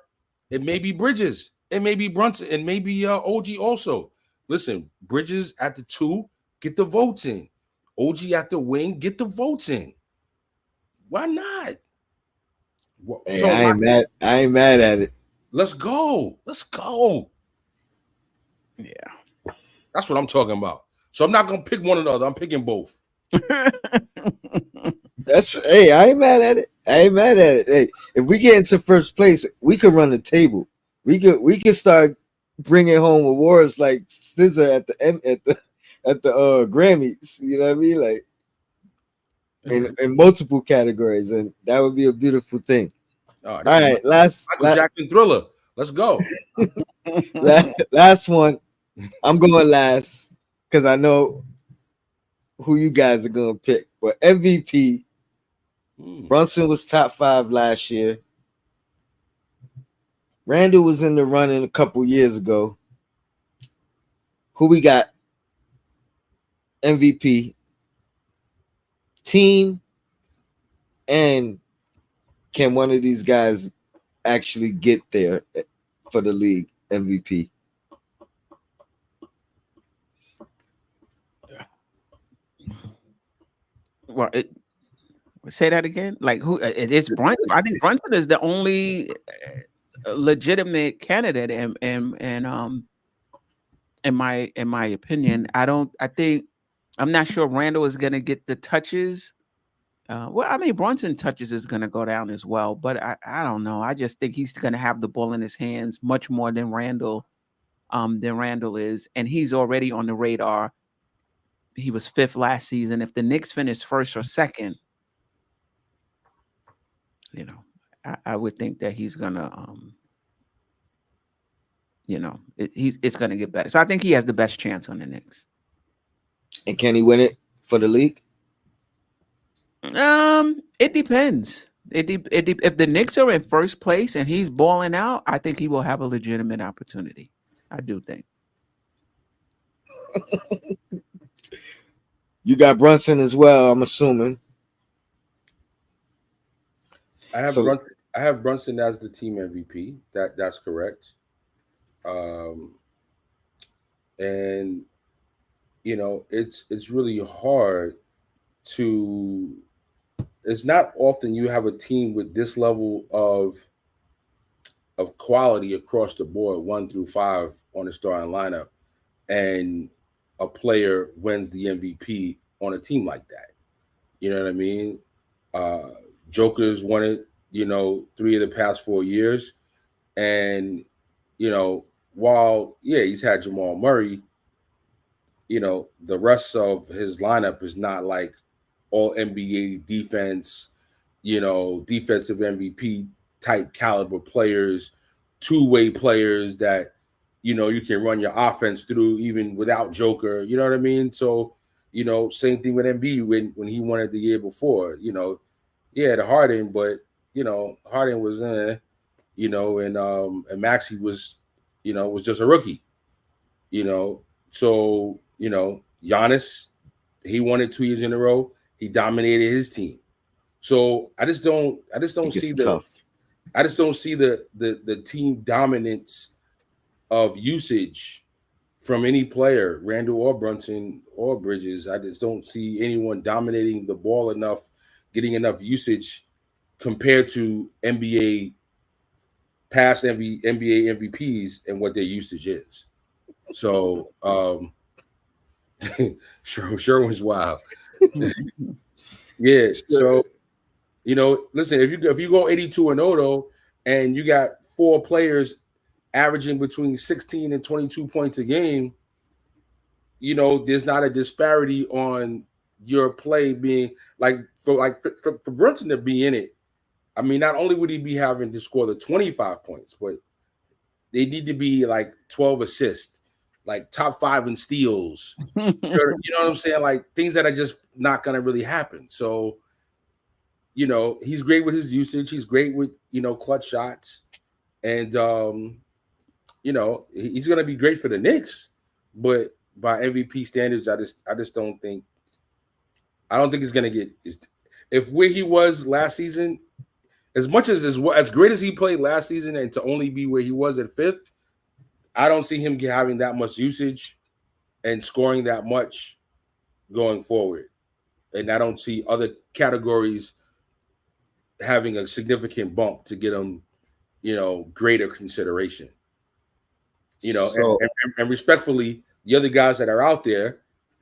C: It may be Bridges, it may be Brunson, and maybe OG also. Listen, Bridges at the 2, get the votes in. OG at the wing, get the votes in. Why not?
A: Hey, so I ain't mad at it.
C: Let's go.
B: Yeah.
C: That's what I'm talking about. So I'm not gonna pick one or the other. I'm picking both.
A: Hey, I ain't mad at it. Hey, if we get into first place, we could run the table. We could start bringing home awards like Scissor at at the Grammys. You know what I mean? Like in multiple categories, and that would be a beautiful thing.
C: Oh,
A: All right,
C: Michael Jackson Thriller. Let's go.
A: last one. I'm going last because I know who you guys are going to pick. But MVP, Brunson was top 5 last year. Randall was in the running a couple years ago. Who we got? MVP, team, and can one of these guys actually get there for the league MVP?
B: Well, say that again. Like who? It is Brunson. I think Brunson is the only legitimate candidate, and in my opinion, I think I'm not sure Randall is going to get the touches. Well, I mean, Brunson touches is going to go down as well, but I don't know. I just think he's going to have the ball in his hands much more than Randall is, and he's already on the radar. He was 5th last season. If the Knicks finish 1st or 2nd, I would think that he's gonna, it's gonna get better. So I think he has the best chance on the Knicks.
A: And can he win it for the league?
B: It depends. If the Knicks are in 1st place and he's balling out, I think he will have a legitimate opportunity. I do think.
A: You got Brunson as well, I'm assuming.
C: I have Brunson as the team MVP. That's correct. And it's really hard to. It's not often you have a team with this level of quality across the board, 1 through 5 on the starting lineup, and a player wins the MVP on a team like that. You know what I mean? Joker's won it, 3 of the past 4 years. And, while, he's had Jamal Murray, the rest of his lineup is not like all NBA defense, defensive MVP type caliber players, two-way players that, you can run your offense through even without Joker. You know what I mean? So, same thing with Embiid when he won it the year before. He had Harden, but Harden was and Maxey was just a rookie. So Giannis, he won it 2 years in a row. He dominated his team. So I just don't see the team dominance of usage from any player, Randall or Brunson or Bridges. I just don't see anyone dominating the ball enough, getting enough usage compared to past NBA MVPs and what their usage is. So Sherwin's wild. Yeah. So listen, if you go 82-0 though, and you got 4 players averaging between 16 and 22 points a game, there's not a disparity on your play being for Brunson to be in it. I mean, not only would he be having to score the 25 points, but they need to be like 12 assists, like top 5 in steals. You know what I'm saying? Like things that are just not going to really happen. So, he's great with his usage. He's great with, clutch shots. And, he's going to be great for the Knicks. But by MVP standards, I don't think he's going to get if where he was last season, as much as great as he played last season and to only be where he was at 5th, I don't see him having that much usage and scoring that much going forward. And I don't see other categories having a significant bump to get him, greater consideration. And respectfully, the other guys that are out there,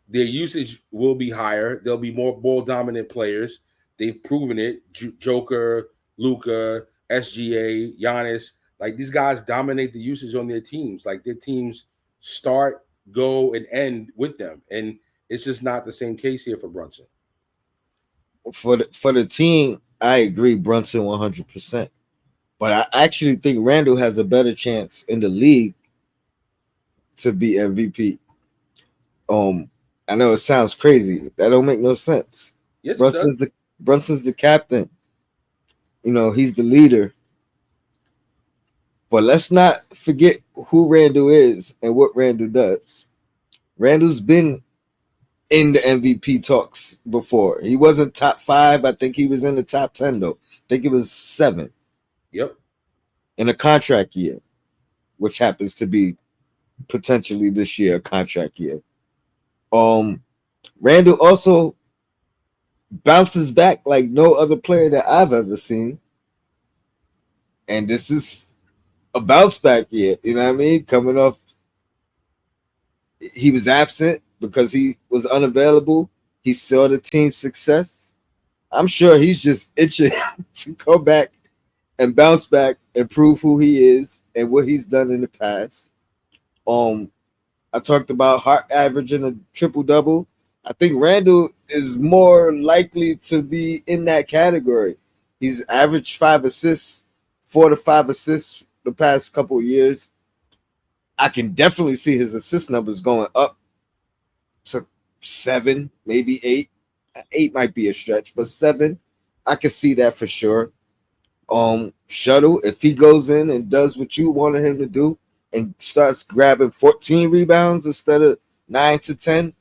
C: their usage will be higher. There'll be more ball dominant players. They've proven it. Joker, Luka, SGA, Giannis, like these guys dominate the usage on their teams. Like their teams start go and end with them. And it's just not the same case here for Brunson.
A: For the team, I agree, Brunson 100%. But I actually think Randall has a better chance in the league to be MVP. I know it sounds crazy. That don't make no sense.
C: Yes, it does.
A: Brunson's the captain. He's the leader. But let's not forget who Randall is and what Randall does. Randall's been in the MVP talks before. He wasn't top 5. I think he was in the top 10 though. I think it was 7.
C: Yep.
A: In a contract year, which happens to be potentially this year a contract year. Randall also bounces back like no other player that I've ever seen. And this is a bounce back year. You know what I mean? Coming off, he was absent because he was unavailable. He saw the team's success. I'm sure he's just itching to go back and bounce back and prove who he is and what he's done in the past. I talked about Hart averaging a triple-double. I think Randall is more likely to be in that category. He's averaged 5 assists, 4 to 5 assists the past couple of years. I can definitely see his assist numbers going up to 7, maybe 8. 8 might be a stretch, but 7, I can see that for sure. Shuttle, if he goes in and does what you wanted him to do and starts grabbing 14 rebounds instead of 9 to 10,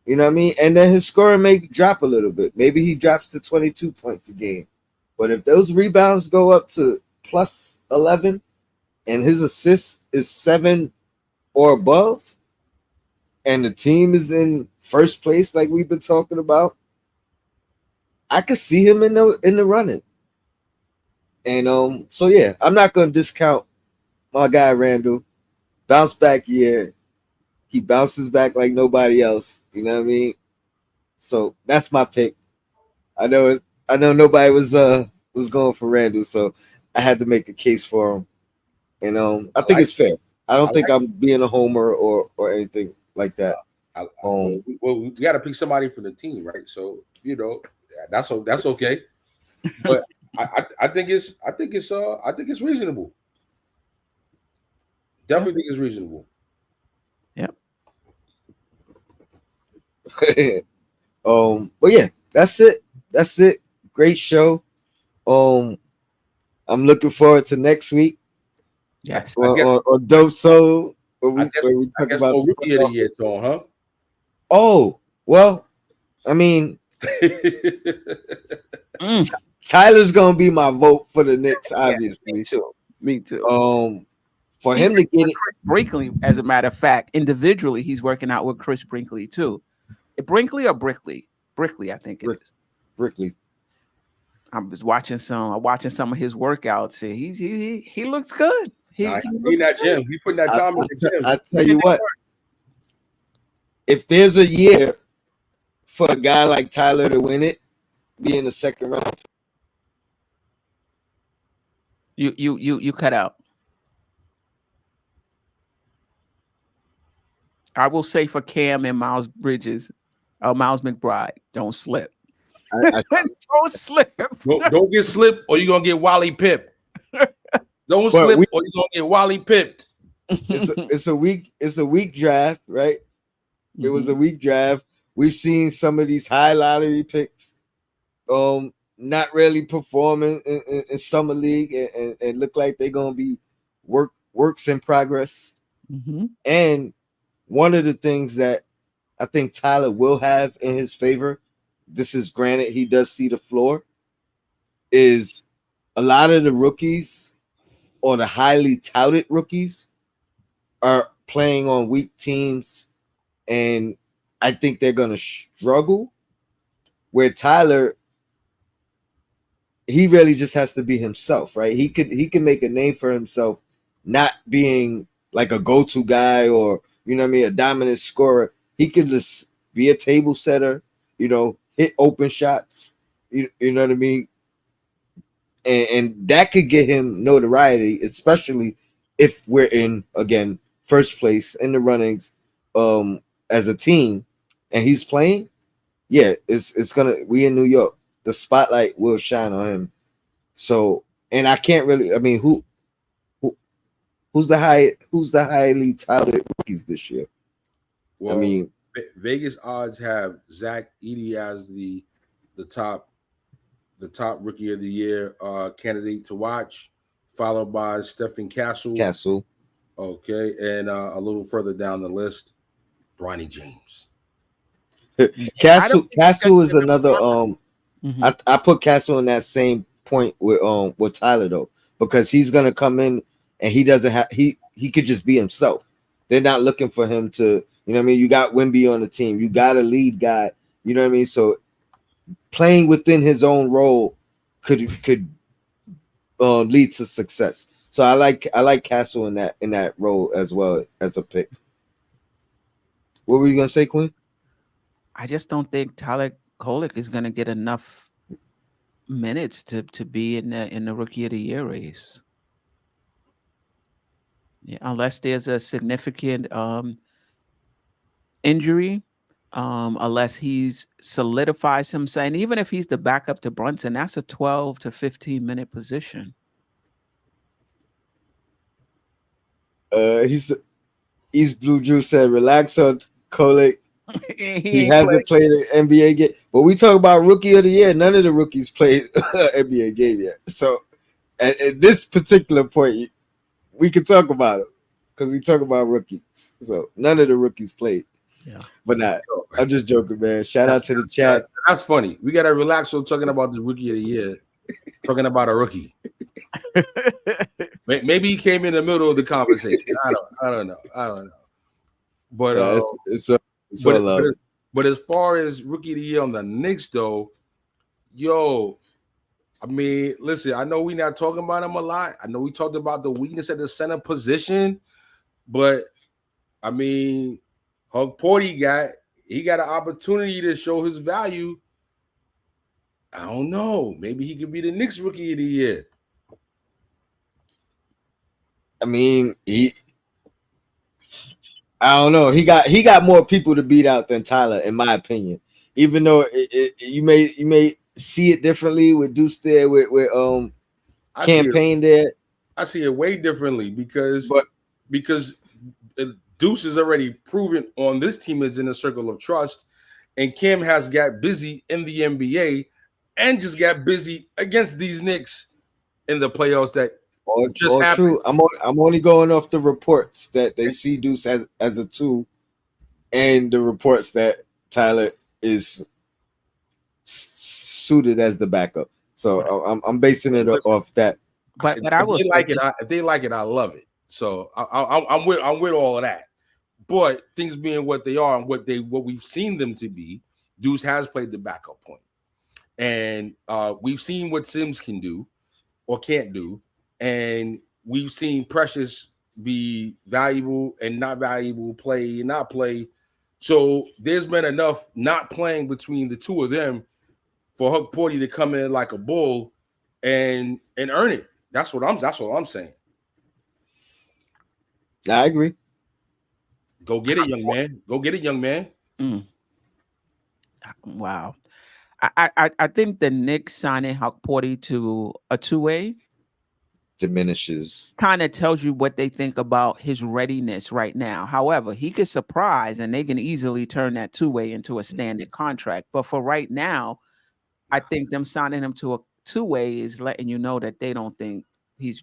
A: you know what I mean? And then his scoring may drop a little bit. Maybe he drops to 22 points a game. But if those rebounds go up to plus 11 and his assist is 7 or above, and the team is in first place like we've been talking about, I could see him in the running. And so yeah, I'm not gonna discount my guy Randall. Bounce back year. He bounces back like nobody else. You know what I mean? So that's my pick. I know nobody was going for Randall, so I had to make a case for him. And I think it's fair. I don't think I'm being a homer or anything like that.
C: Well, we got to pick somebody from the team, right? So that's okay. But I think it's reasonable. Definitely think it's reasonable.
B: Yep.
A: But yeah, that's it. Great show. I'm looking forward to next week.
B: Yes.
A: Or Dope Soul.
C: I guess about rookie of the year, Tom, huh?
A: Oh, well, I mean, Tyler's gonna be my vote for the Knicks, obviously.
B: Me too.
A: For him to get it,
B: Chris Brinkley, as a matter of fact, individually, he's working out with Chris Brinkley too. Brinkley or Brickley? Brickley, I think it is.
A: Brickley.
B: I was watching some of his workouts. And he looks good. He
C: in that gym. He putting that time in the gym.
A: I tell you what, if there's a year for a guy like Tyler to win it, be in the second round.
B: You cut out. I will say for Cam and Miles McBride, don't slip. Don't slip.
C: Don't get slipped, or you're gonna get Wally Pip. Don't slip, or you're gonna get Wally pipped.
A: It's a weak draft, right? Mm-hmm. It was a weak draft. We've seen some of these high lottery picks, not really performing in summer league, and look like they're gonna be works in progress.
B: Mm-hmm.
A: And one of the things that I think Tyler will have in his favor, this is granted he does see the floor, is a lot of the rookies or the highly touted rookies are playing on weak teams, and I think they're going to struggle. Where Tyler, he really just has to be himself, right? He can make a name for himself, not being like a go-to guy or, you know what I mean, a dominant scorer. He can just be a table setter, hit open shots, you know what I mean? And that could get him notoriety, especially if we're in, again, first place in the runnings as a team, and he's playing, yeah, it's gonna. We in New York, the spotlight will shine on him. So, and I can't really. I mean, who who's the highly touted rookies this year?
C: Well,
A: I mean,
C: Vegas odds have Zach Edey as the top rookie of the year candidate to watch, followed by Stephen
A: Castle.
C: Okay, and a little further down the list, Bronny James.
B: I don't think he's gonna
A: Castle is
B: give him
A: another.
B: time. Mhm.
A: I put Castle in that same point with Tyler though, because he's gonna come in and he doesn't have he could just be himself. They're not looking for him to, you know what I mean? You got Wemby on the team, you got a lead guy, you know what I mean? So playing within his own role could lead to success. So I like Castle in that role as well as a pick. What were you gonna say, Quinn?
B: I just don't think Tyler Kolek is going to get enough minutes to be in the rookie of the year race. Yeah, unless there's a significant injury, unless he's solidifies himself, and even if he's the backup to Brunson, that's a 12 to 15-minute position.
A: He's East Blue Drew said, relax on Kolek. He
B: ain't
A: hasn't played an NBA game. But we talk about rookie of the year. None of the rookies played an NBA game yet. So at this particular point, we can talk about it because we talk about rookies. So none of the rookies played.
B: Yeah.
A: But not. I'm just joking, man. Shout out to the chat.
C: That's funny. We got to relax on talking about the rookie of the year, talking about a rookie. Maybe he came in the middle of the conversation. I don't know. But but as far as rookie of the year on the Knicks, though, I mean, listen, I know we're not talking about him a lot. I know we talked about the weakness at the center position, but I mean, Porty got an opportunity to show his value. I don't know. Maybe he could be the Knicks rookie of the year.
A: I mean, I don't know. He got more people to beat out than Tyler, in my opinion. Even though you may see it differently with Deuce there, with campaign there.
C: I see it way differently because Deuce is already proven on this team is in a circle of trust, and Kim has got busy in the NBA and just got busy against these Knicks in the playoffs that just happened.
A: True. I'm only going off the reports that they see Deuce as a 2, and the reports that Tyler is suited as the backup. So I'm basing it off that.
B: But I will
C: say if they like it, I love it. So I'm with all of that. But things being what they are and what we've seen them to be, Deuce has played the backup point, and we've seen what Sims can do or can't do, and we've seen Precious be valuable and not valuable, play and not play. So there's been enough not playing between the two of them for Huck Porty to come in like a bull and earn it. That's what I'm saying.
A: I agree.
C: Go get it, young man. Go get it, young man.
B: Wow. I think the Knicks signing Huck Porty to a 2-way
A: diminishes,
B: kind of tells you what they think about his readiness right now. However, he could surprise and they can easily turn that 2-way into a standard contract. But for right now, I think them signing him to a 2-way is letting you know that they don't think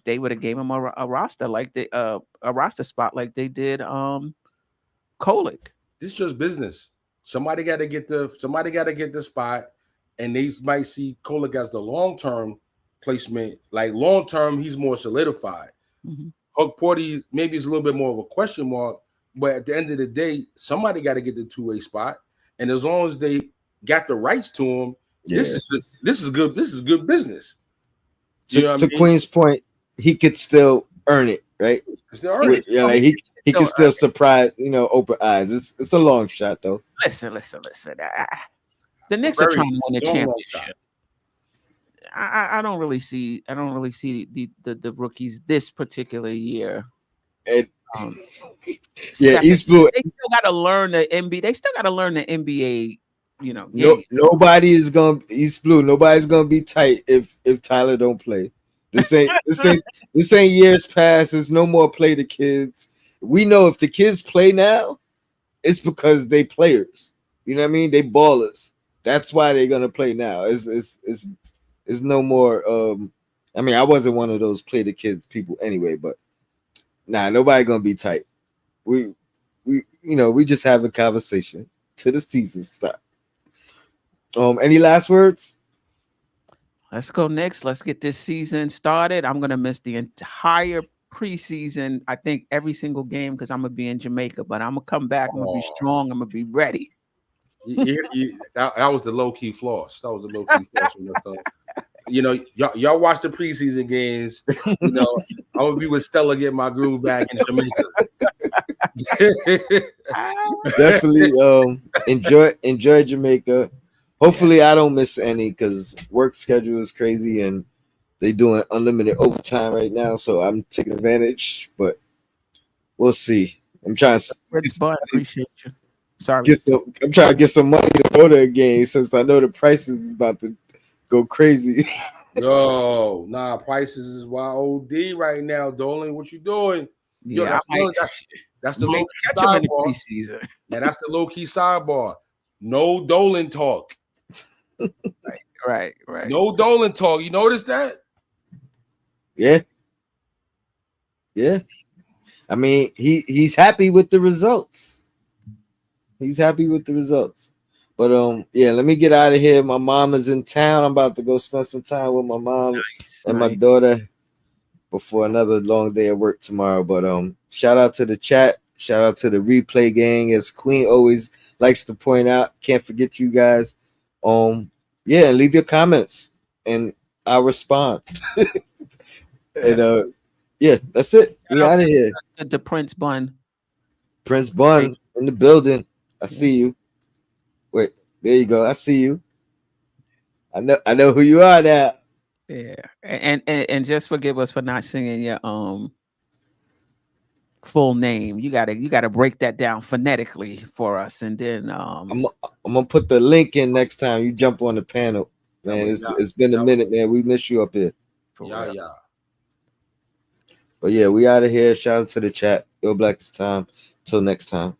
B: they would have gave him a roster like a roster spot like they did Kolek.
C: This is just business. Somebody got to get the spot, and they might see Kolek as the long-term placement. Like long-term, he's more solidified.
B: Mm-hmm.
C: Huck Porty maybe is a little bit more of a question mark, but at the end of the day, somebody got to get the 2-way spot, and as long as they got the rights to him, this is good. This is good business.
A: To Queen's point, he could still earn it, right? He can still surprise, open eyes. It's a long shot though.
B: Listen. The Knicks are trying to win a championship. I don't really see the rookies this particular year. Um,
A: Yeah,
B: Steph,
A: East Blue.
B: they still got to learn the NBA. They still got to learn the NBA.
A: No,
B: Game.
A: nobody is gonna East Blue. Nobody's gonna be tight if Tyler don't play. This ain't years past. There's no more play the kids. We know if the kids play now, it's because they players. You know what I mean? They ballers. That's why they're gonna play now. It's no more. I mean, I wasn't one of those play the kids people anyway, but nah, nobody gonna be tight. We just have a conversation to the season start. Any last words?
B: Let's go Knicks. Let's get this season started. I'm gonna miss the entire preseason. I think every single game because I'm gonna be in Jamaica, but I'm gonna come back. I'm gonna be strong. I'm gonna be ready.
C: That was the low key floss. That was the low key floss from that time. Y'all watch the preseason games. I'm gonna be with Stella, get my groove back in Jamaica.
A: Definitely enjoy Jamaica. Hopefully I don't miss any because work schedule is crazy and they doing unlimited overtime right now, so I'm taking advantage, but we'll see. I'm trying to
B: appreciate you. Sorry.
A: I'm trying to get some money to go to a game since I know the prices is about to go crazy.
C: Yo, prices is wild OD right now, Dolan. What you doing? Yo,
B: Yeah,
C: that's the low key sidebar. Now that's the low key sidebar. No Dolan talk.
B: Right.
C: No Dolan talk. You notice that?
A: Yeah. I mean, he's happy with the results. But let me get out of here. My mom is in town. I'm about to go spend some time with my mom and my daughter before another long day of work tomorrow. But shout out to the chat. Shout out to the replay gang, as Queen always likes to point out. Can't forget you guys. Leave your comments and I'll respond. And that's it. We out of here.
B: The Prince Bun.
A: Prince Bun in the building. I see you. Wait, there you go. I see you. I know who you are now.
B: Yeah, and just forgive us for not singing your full name. You gotta break that down phonetically for us, and then
A: I'm gonna put the link in next time you jump on the panel. Man, it's been a minute, man. We miss you up here.
C: Yeah.
A: But yeah, we out of here. Shout out to the chat. Yo, Black this time. Till next time.